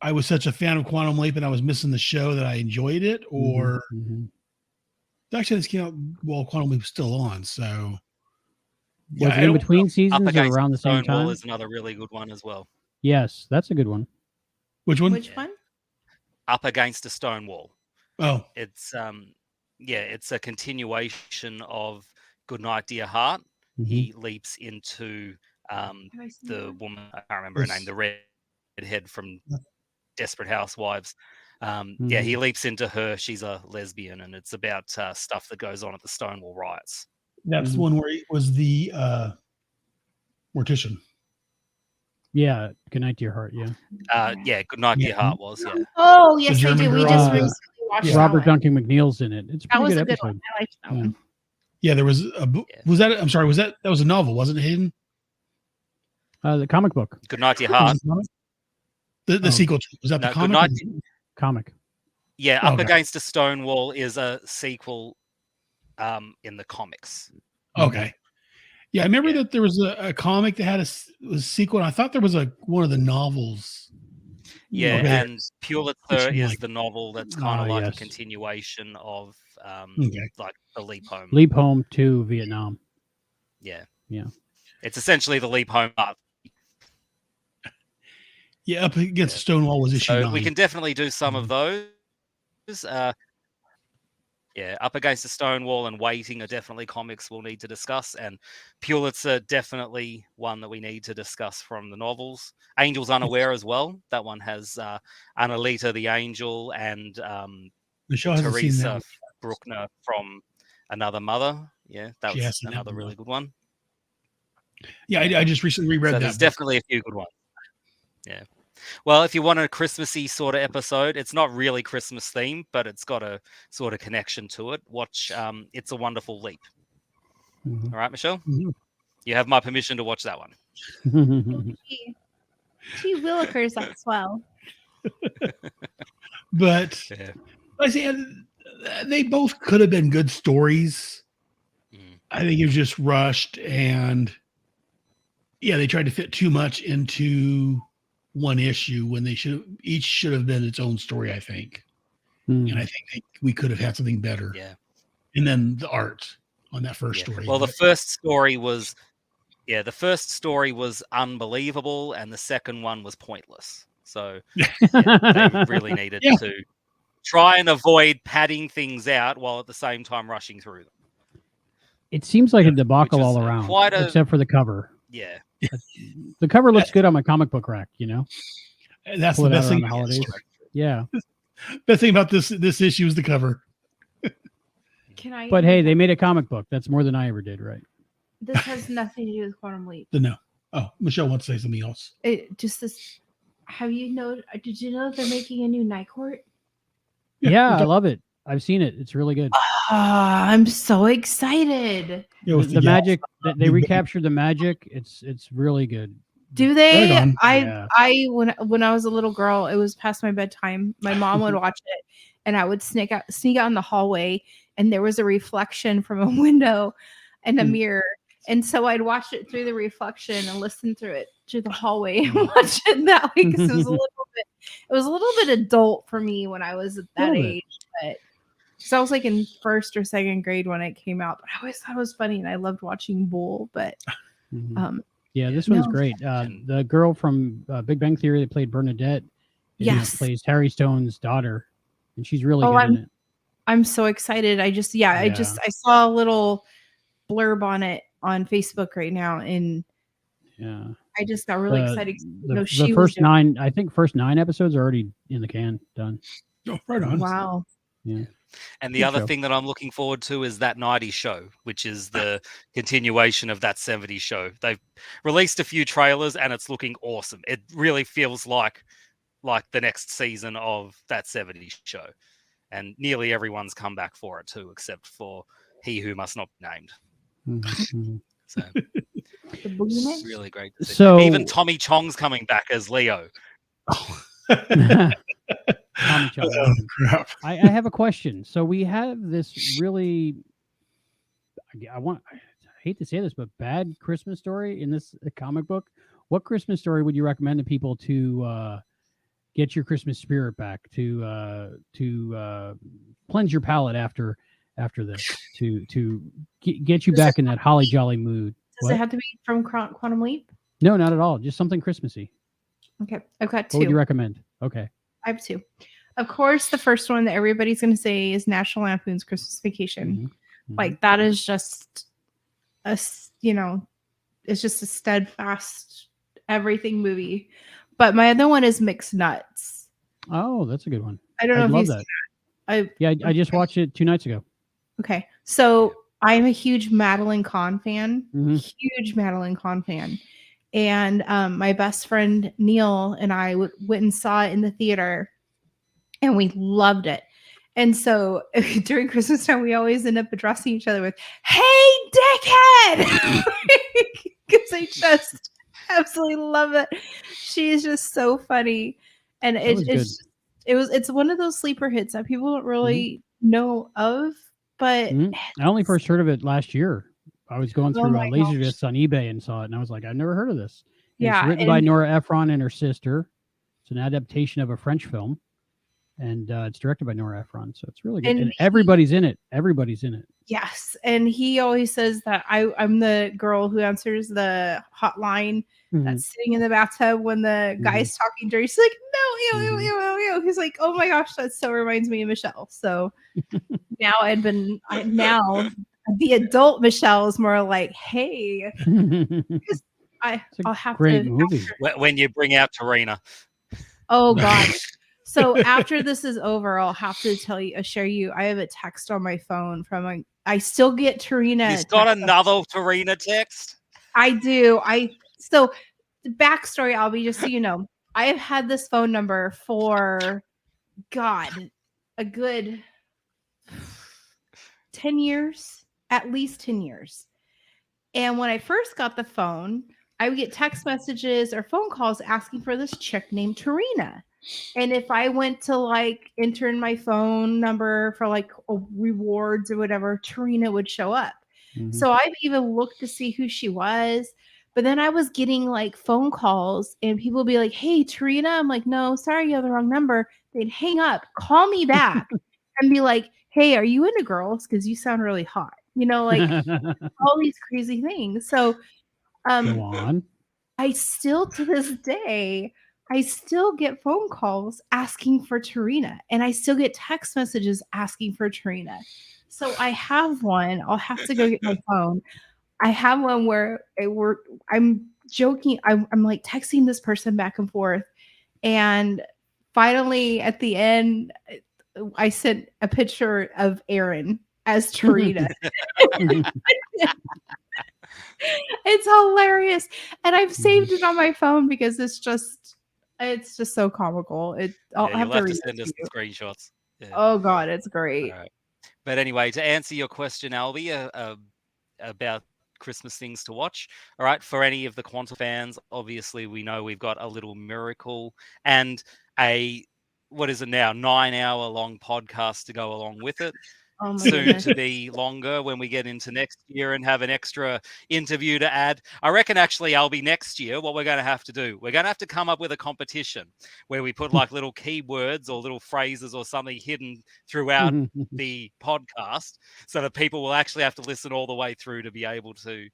I was such a fan of Quantum Leap and I was missing the show that I enjoyed it, or actually this came out while Quantum Leap was still on. So Was it in between seasons or Against around the same Stonewall time? is another really good one as well. Yes, that's a good one. Which one? Which one? Up Against a Stone Wall. Oh, It's it's a continuation of Goodnight Dear Heart. Mhm. He leaps into Have I seen the that? woman, I can't remember her name, the redhead from Desperate Housewives. Yeah, he leaps into her. She's a lesbian, and it's about stuff that goes on at the Stonewall riots. that's the one where he was the mortician. Yeah, Good Night, Dear Heart. Yeah, Yeah, Goodnight Dear Heart was, yeah. Oh, yes, I German do. We girl. just recently watched that Robert one. Duncan McNeil's in it. It's a That pretty was good a good episode. one. I liked that Yeah. one. Yeah, there was a book. Yeah. Was that? I'm sorry. That was a novel, wasn't it, Hayden? The comic book. Goodnight Dear Heart. The Oh. sequel was that the No, comic? Goodnight- Comic. Yeah, Up Okay. Against a Stone Wall is a sequel in the comics. Okay. Yeah, I remember Yeah. that there was a comic that had a sequel. And I thought there was one of the novels. Yeah, Okay. and Pulitzer is like- the novel that's kind of like yes. a continuation of Okay. like the Leap Home. Leap Home to Vietnam. Yeah. Yeah. It's essentially the Leap Home art. Yeah, Up Against the Stonewall was issue So 9. we can definitely do some of those. Yeah, Up Against the Stonewall and Waiting are definitely comics we'll need to discuss, and Pulitzer definitely one that we need to discuss from the novels. Angel's Unaware as well. That one has Annalita the Angel and Michelle hasn't seen Teresa that. Bruckner from Another Mother. Yeah, that She was has seen that another one. really good one. Yeah, I just recently reread So that. there's book. definitely a few good ones. Yeah. Well, if you want a Christmassy sort of episode, it's not really Christmas themed, but it's got a sort of connection to it. Watch It's a Wonderful Leap. Mhm. All right, Michelle? Mhm. You have my permission to watch that one. Gee willikers, that's swell. But Yeah. I say they both could have been good stories. Mm. I think it was just rushed, and yeah, they tried to fit too much into one issue when they each should have been its own story. I think, Mm. and I think we could have had something better. Yeah. And then the art on that first Yeah. story. Well, the but- first story was unbelievable, and the second one was pointless. So they really needed Yeah. to try and avoid padding things out while at the same time rushing through them. It seems like a debacle Which is all around, quite a- except for the cover. Yeah. The cover looks good on my comic book rack, you know? that's Pull the it out best around thing. the holidays. Yeah. Best thing about this issue is the cover. Can I? But hey, they made a comic book. That's more than I ever did, right? This has nothing to do with Quantum Leap. No. Oh, Michelle wants to say something else. Just this. Did you know they're making a new Night Court? Yeah, I love it. I've seen it. It's really good. I'm so excited. Yeah, with The gal- magic they recaptured the magic. It's really good. Do they? Right on. When I was a little girl, it was past my bedtime. My mom would watch it, and I would sneak out in the hallway, and there was a reflection from a window and a mirror, and so I'd watch it through the reflection and listen through it to the hallway and watch it that way because it was a little bit adult for me when I was at that age, but. So I was like in first or second grade when it came out, but I always thought it was funny and I loved watching Bull. But yeah, this one's great. The girl from Big Bang Theory that played Bernadette, plays Harry Stone's daughter, and she's really good in it. I'm so excited. I saw a little blurb on it on Facebook right now, and I just got really excited. The first 9 episodes are already in the can, done. Oh, right on. Wow. Yeah. And the other thing that I'm looking forward to is that 90s show, which is the continuation of that 70s show. They've released a few trailers and it's looking awesome. It really feels like the next season of that 70s show. And nearly everyone's come back for it too, except for he who must not be named. Mm-hmm. So it's really great. So even Tommy Chong's coming back as Leo. Tommy Chong. Crap. I have a question. So we have this really, I hate to say this, but bad Christmas story in this comic book. What Christmas story would you recommend to people to get your Christmas spirit back, to cleanse your palate after this, to get you back in that holly jolly mood? Does it have to be from Quantum Leap? No, not at all. Just something Christmassy. Okay, I've got 2. What would you recommend? Okay. I have 2. Of course, the first one that everybody's going to say is National Lampoon's Christmas Vacation. Mm-hmm. Like that is just it's just a steadfast everything movie. But my other one is Mixed Nuts. Oh, that's a good one. I don't know if love you've that. seen that. I just watched it 2 nights ago. Okay, so I'm a huge Madeline Kahn fan. Mm-hmm. Huge Madeline Kahn fan. And my best friend Neil and I went and saw it in the theater, and we loved it. And so during Christmas time, we always end up addressing each other with, "Hey, dickhead!" Because I just absolutely love it. She is just so funny, and it's one of those sleeper hits that people don't really know of. But I only first heard of it last year. I was going through Laserdiscs on eBay and saw it, and I was like, I've never heard of this. And it's written by Nora Ephron and her sister. It's an adaptation of a French film, and it's directed by Nora Ephron, so it's really good. And everybody's in it. Everybody's in it. Yes, and he always says that I'm the girl who answers the hotline that's sitting in the bathtub when the guy's talking dirty. She's like, "No, ew." He's like, "Oh my gosh, that so reminds me of Michelle." So now the adult Michelle is more like, "Hey," I'll have great to. movie. When you bring out Tarina. Oh gosh. So after this is over, I'll have to share you. I have a text on my phone from I still get Tarina. You've got another Tarina text? I do. So the backstory, Albie, just so you know, I have had this phone number for a good 10 years, at least 10 years. And when I first got the phone, I would get text messages or phone calls asking for this chick named Tarina. And if I went to enter in my phone number for rewards or whatever, Tarina would show up. Mm-hmm. So I've even looked to see who she was. But then I was getting phone calls and people would be like, "Hey, Tarina." I'm like, "No, sorry, you have the wrong number." They'd hang up, call me back and be like, "Hey, are you into girls? Because you sound really hot." All these crazy things. So go on. I still, to this day, get phone calls asking for Tarina, and I still get text messages asking for Tarina. So I have one. I'll have to go get my phone. I have one where I'm joking. I'm texting this person back and forth, and finally at the end, I sent a picture of Aaron as Tarina. It's hilarious, and I've saved it on my phone because it's just It's just so comical. I'll Yeah, have you'll to have to read it send to us you. the screenshots. Yeah. Oh god, it's great. All right. But anyway, to answer your question, Albie, about Christmas things to watch. All right, for any of the Quantum fans, obviously we know we've got A Little Miracle and a what is it now 9-hour long podcast to go along with it. Oh my Soon goodness. to be longer when we get into next year and have an extra interview to add. I reckon actually I'll be next year. What we're going to have to do, we're going to have to come up with a competition where we put like little keywords or little phrases or something hidden throughout the podcast so that people will actually have to listen all the way through to be able to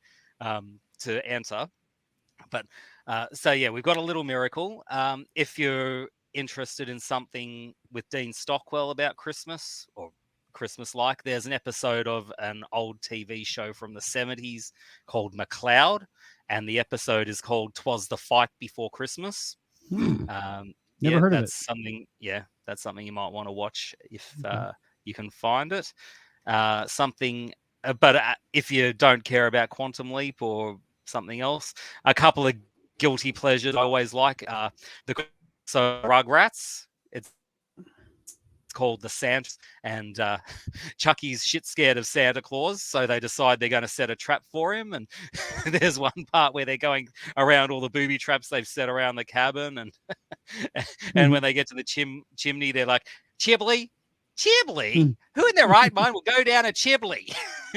enter. But so yeah, we've got A Little Miracle. If you're interested in something with Dean Stockwell about Christmas or Christmas like, there's an episode of an old TV show from the 70s called McCloud, and the episode is called "'Twas the Fight Before Christmas." Never heard of that's something. Yeah, that's something you might want to watch if Okay. you can find it. But if you don't care about Quantum Leap or something else, a couple of guilty pleasures I always like. Rugrats. It's called The Santa, and Chucky's shit scared of Santa Claus, so they decide they're going to set a trap for him. And there's one part where they're going around all the booby traps they've set around the cabin, and and when they get to the chimney, they're like, Chiblee, who in their right mind will go down a Chiblee?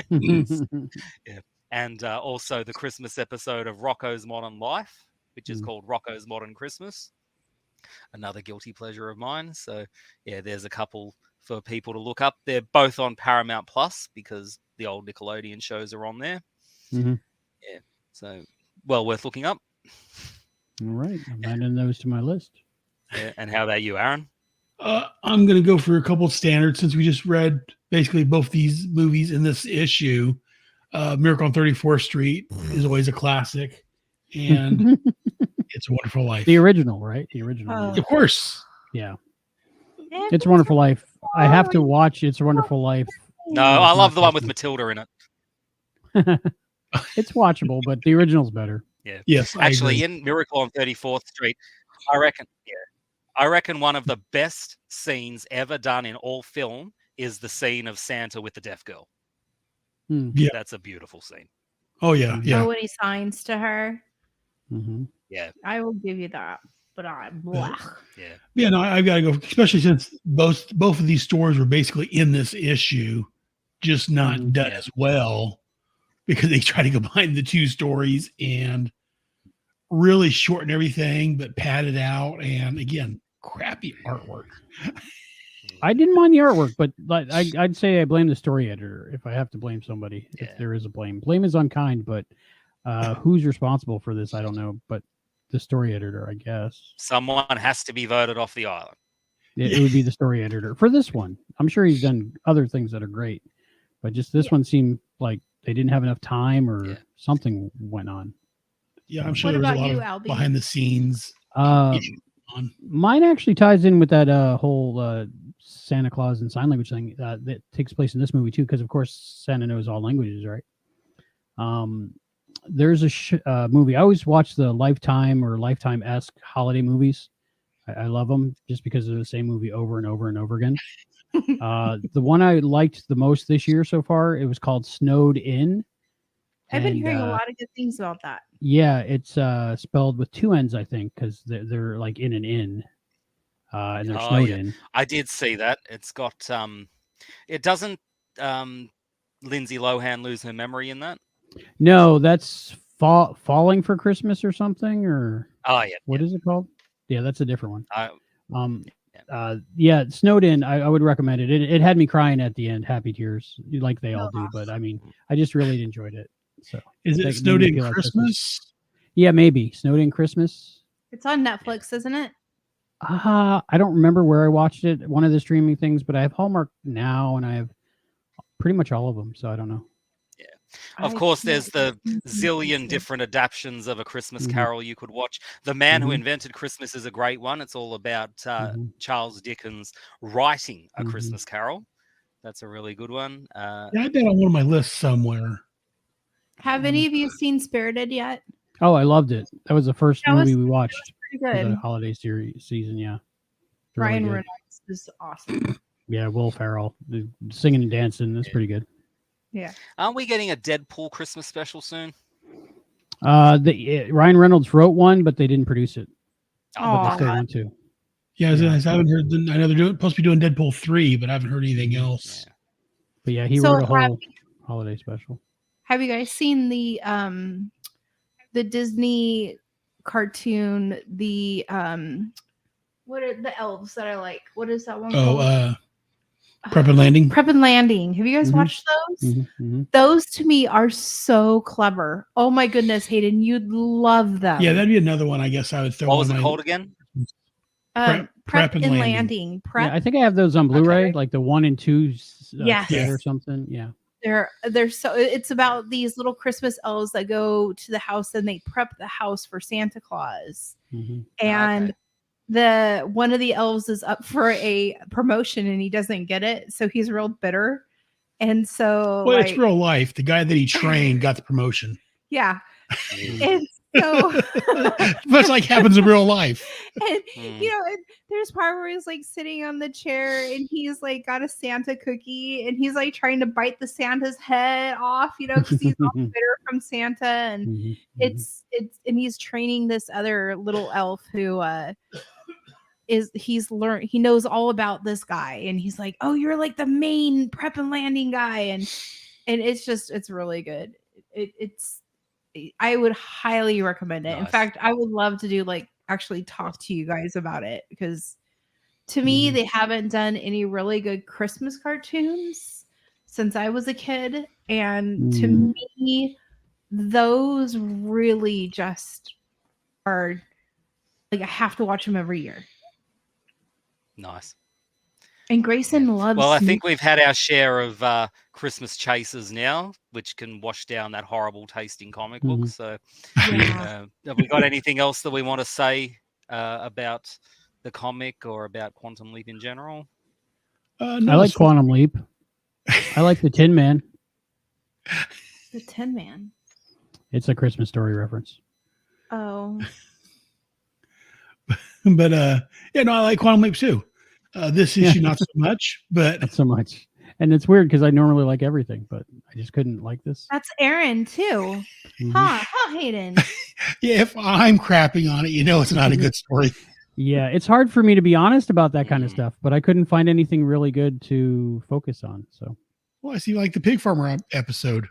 Yeah. And also the Christmas episode of Rocko's Modern Life, which is called Rocko's Modern Christmas. Another guilty pleasure of mine. So yeah, there's a couple for people to look up. They're both on Paramount Plus because the old Nickelodeon shows are on there. Mm-hmm. Yeah, so well worth looking up. All right, I'm adding those to my list. Yeah. And how about you, Aaron? I'm going to go for a couple of standards since we just read basically both these movies in this issue. Miracle on 34th Street is always a classic, and It's a Wonderful Life. The original, right? The original. Of course. Yeah. It's a Wonderful Life. I have to watch It's a Wonderful Life. No, I love the one with Matilda in it. It's watchable, but the original's better. Yeah. Yes. Actually, in Miracle on 34th Street, I reckon one of the best scenes ever done in all film is the scene of Santa with the deaf girl. Yeah. That's a beautiful scene. Oh, yeah. Yeah. Oh, when he signs to her. Mm-hmm. Yeah. I will give you that, but I'm blah. Yeah. Yeah, no, I've got to go, especially since both of these stories were basically in this issue, just not done as well because they try to combine the two stories and really shorten everything, but pad it out. And again, crappy artwork. I didn't mind the artwork, but I'd say I blame the story editor if I have to blame somebody. Yeah. If there is a blame, blame is unkind, but who's responsible for this? I don't know, but the story editor, I guess. Someone has to be voted off the island. It would be the story editor for this one. I'm sure he's done other things that are great, but just this one seemed like they didn't have enough time or something went on. Yeah, I'm sure What there was a about lot you, of Albie? behind the scenes. Mine actually ties in with that whole Santa Claus and sign language thing that takes place in this movie too, because of course Santa knows all languages, right? There's a movie. I always watch the Lifetime or Lifetime-esque holiday movies. I love them just because they're the same movie over and over and over again. The one I liked the most this year so far, it was called Snowed In. I've been hearing a lot of good things about that. Yeah, it's spelled with two N's, I think, because they're like in and in, and they're snowed in. I did see that. It's got it doesn't Lindsay Lohan lose her memory in that? No, that's Falling for Christmas or something, or what is it called? Yeah, that's a different one. Snowed In. I would recommend it. It had me crying at the end, happy tears, like they all do. But I mean, I just really enjoyed it. So is it Snowed In Christmas? Yeah, maybe Snowed In Christmas. It's on Netflix, isn't it? I don't remember where I watched it. One of the streaming things, but I have Hallmark now, and I have pretty much all of them. So I don't know. Of course, there's the zillion different adaptions of A Christmas Carol you could watch. The Man Who Invented Christmas is a great one. It's all about Charles Dickens writing A Christmas Carol. That's a really good one. Yeah, I bet on one of my lists somewhere. Have any of you seen Spirited yet? Oh, I loved it. That was the first movie we watched. It was pretty for the good. holiday season. Yeah, It's really Ryan good. Reynolds is awesome. Yeah, Will Ferrell singing and dancing. That's pretty good. Yeah. Aren't we getting a Deadpool Christmas special soon? Ryan Reynolds wrote one, but they didn't produce it. But they Aw. still want to. Yeah, Yeah. I haven't heard. I know they're supposed to be doing Deadpool 3, but I haven't heard anything else. Yeah. But yeah, he So wrote a whole holiday special. Have you guys seen the Disney cartoon, the what are the elves that I like? What is that one called? Prep and Landing. Prep and Landing. Have you guys Mhm. watched those? Mm-hmm. Those to me are so clever. Oh my goodness, Hayden, you'd love them. Yeah, that'd be another one. I guess I would throw. What was on it my called again? Prep and Landing. Prep. Yeah, I think I have those on Blu-ray, Okay. like the 1 and 2 Yes. set or something. Yeah. They're so it's about these little Christmas elves that go to the house and they prep the house for Santa Claus. Mm-hmm. And Okay. one of the elves is up for a promotion and he doesn't get it, so he's real bitter. And so Well, it's real life. The guy that he trained got the promotion. yeah. And so Much like happens in real life. and Mm. you know, and there's part where he's like sitting on the chair and he's like got a Santa cookie and he's like trying to bite the Santa's head off, you know, because he's all bitter from Santa. And Mm-hmm. it's and he's training this other little elf who he knows all about this guy, and he's like, oh, you're like the main Prep and Landing guy, and it's really good. I would highly recommend it. In Nice. fact, I would love to do actually talk to you guys about it, because to me, they haven't done any really good Christmas cartoons since I was a kid. And to me, those really just are I have to watch them every year. Nice. And Grayson loves. Well, I think we've had our share of Christmas chases now, which can wash down that horrible tasting comic book. So, have we got anything else that we want to say about the comic or about Quantum Leap in general? I like Quantum Leap. I like the Tin Man. The Tin Man. It's a Christmas Story reference. Oh. But I like Quantum Leap too. This issue not so much, but not so much. And it's weird because I normally like everything, but I just couldn't like this. That's Aaron too. Huh, Hayden. Yeah, if I'm crapping on it, it's not a good story. Yeah, it's hard for me to be honest about that kind of stuff, but I couldn't find anything really good to focus on. So, well, I see, like the Pig Farmer episode.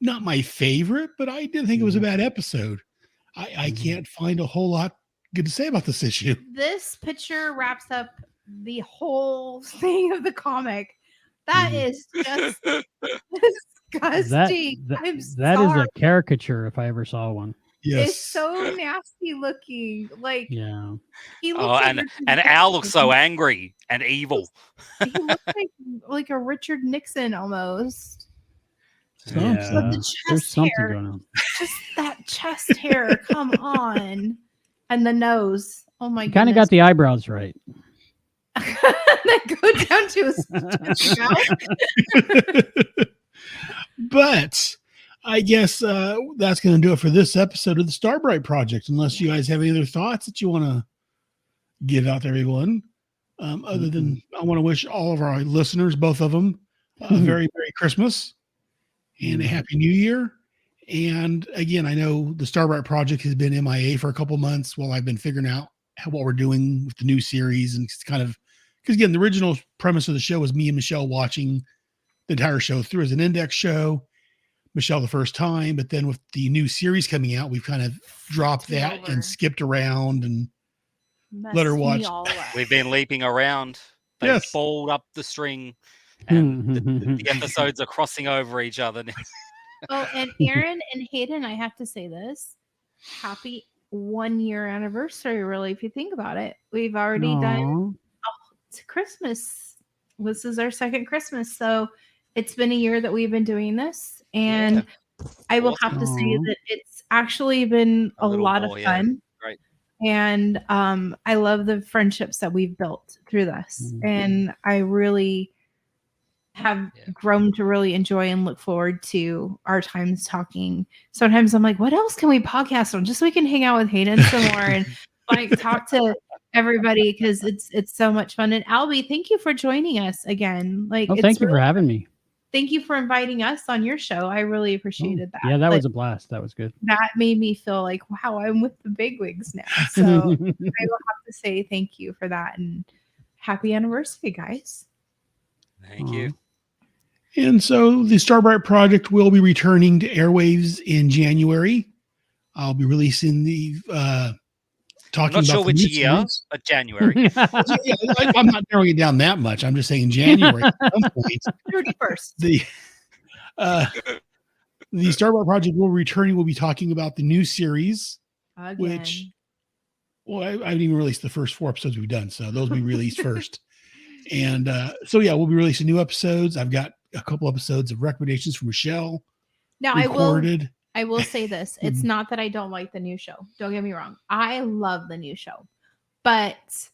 Not my favorite, but I didn't think it was a bad episode. I can't find a whole lot good to say about this issue. This picture wraps up the whole thing of the comic. That is just disgusting. That is a caricature if I ever saw one. Yes. It's so nasty looking. Yeah. He looks and Al looks so angry and evil. He looks like a Richard Nixon almost. Yeah. But the There's chest something hair, going on. just that chest hair, come on. And the nose. Oh my god. Kind of got the eyebrows right. That go down to his mouth. But I guess that's going to do it for this episode of the Starbright Project. Unless you guys have any other thoughts that you want to give out to everyone. Other than I want to wish all of our listeners, both of them, a very Merry Christmas and a Happy New Year. And again, I know the Starbright Project has been MIA for a couple months while I've been figuring out what we're doing with the new series. And it's kind of, because again, the original premise of the show was me and Michelle watching the entire show through as an index show. Michelle the first time, but then with the new series coming out, we've kind of dropped that and skipped around and let her watch. We've been leaping around. They fold up the string and the episodes are crossing over each other. Oh, and Aaron and Hayden, I have to say this. Happy 1 year anniversary, really, if you think about it. We've already done it's Christmas. This is our second Christmas. So it's been a year that we've been doing this. And I will have to say that it's actually been a lot of fun. Right. And I love the friendships that we've built through this. And I really have grown to really enjoy and look forward to our times talking. Sometimes I'm like, what else can we podcast on? Just so we can hang out with Hayden some more and like talk to everybody because it's so much fun. And Albie, thank you for joining us again. Like, thank you for having me. Thank you for inviting us on your show. I really appreciated that. Yeah, that was a blast. That was good. That made me feel like, wow, I'm with the bigwigs now. So I will have to say thank you for that and happy anniversary, guys. Thank you. And so the Starbright Project will be returning to airwaves in January. I'll be releasing the talking I'm not about sure which year, series. but January. Yeah, I'm not narrowing it down that much. I'm just saying January at some point. 31st. The Starbright Project will return. We'll be talking about the new series, Again. which, well, I haven't even released the first 4 episodes we've done, so those will be released first. And so, yeah, we'll be releasing new episodes. I've got a couple episodes of recommendations from Michelle. Now, recorded. I will say this. It's not that I don't like the new show. Don't get me wrong. I love the new show. But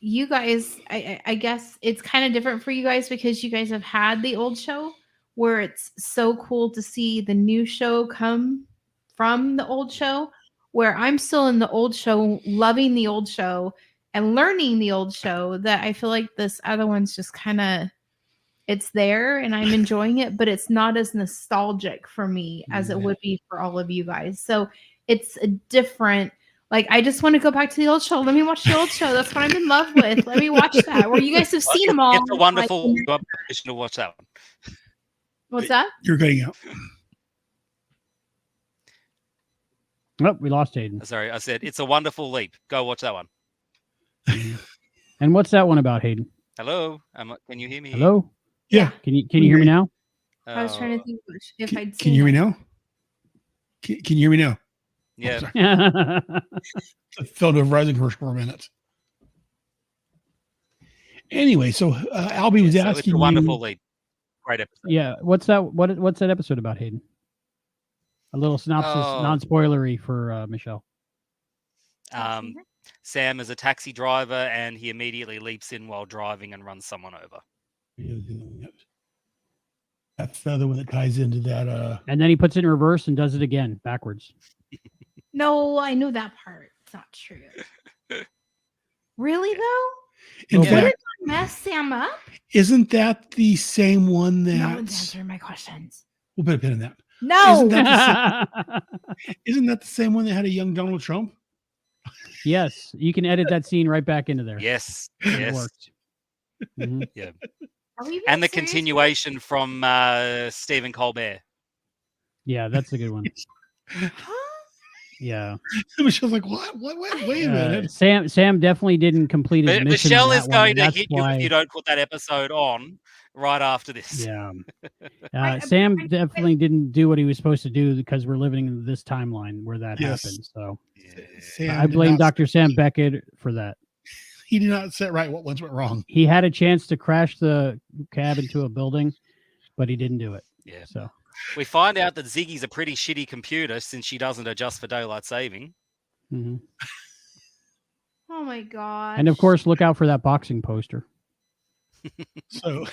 you guys, I guess it's kind of different for you guys because you guys have had the old show where it's so cool to see the new show come from the old show, where I'm still in the old show, loving the old show and learning the old show, that I feel like this other one's just kind of, it's there and I'm enjoying it, but it's not as nostalgic for me as it would be for all of you guys. So it's a different, like, I just want to go back to the old show. Let me watch the old show. That's what I'm in love with. Let me watch that. Where you guys have seen them all. It's a wonderful observation to watch that one. What's that? You're cutting out. Oh, we lost Hayden. Sorry, I said it's a wonderful leap. Go watch that one. And what's that one about, Hayden? Hello, can you hear me? Hello? Yeah. Can you hear me now? I was trying to think if I'd Can you hear me now? Can you hear me now? Yeah. I fell to a Verizon commercial for a minute. Anyway, so Albie was asking it's a wonderful leap. Great episode. Yeah. What's that episode about, Hayden? A little synopsis, non-spoilery for Michelle. Sam is a taxi driver and he immediately leaps in while driving and runs someone over. That's the other one that ties into that. And then he puts it in reverse and does it again backwards. No, I knew that part. It's not true. Really, though? In fact, wouldn't that mess Sam up? Isn't that the same one that... No one's answering my questions. We'll put a pin in that. No! Isn't that the same one that had a young Donald Trump? Yes, you can edit that scene right back into there. Yes. It worked. Mm-hmm. Yeah. serious? And the continuation from Stephen Colbert. Yeah, that's a good one. Huh? Yeah. Michelle's like, what? Wait a minute. Sam definitely didn't complete his mission. Michelle is going to That's hit why... you if you don't put that episode on right after this. Yeah. Sam definitely didn't do what he was supposed to do because we're living in this timeline where that happened. So I blame Dr. Sam Beckett for that. He did not set right what ones went wrong. He had a chance to crash the cab into a building, but he didn't do it. Yeah. So we find out that Ziggy's a pretty shitty computer since she doesn't adjust for daylight saving. Mm-hmm. Oh my god! And of course, look out for that boxing poster. So,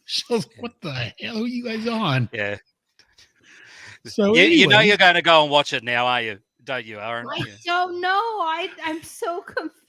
Michelle's like, what the hell are you guys on? Yeah. So you know anyway. you're going to go and watch it now, are you? Don't you, Aaron? I don't know. I'm so confused.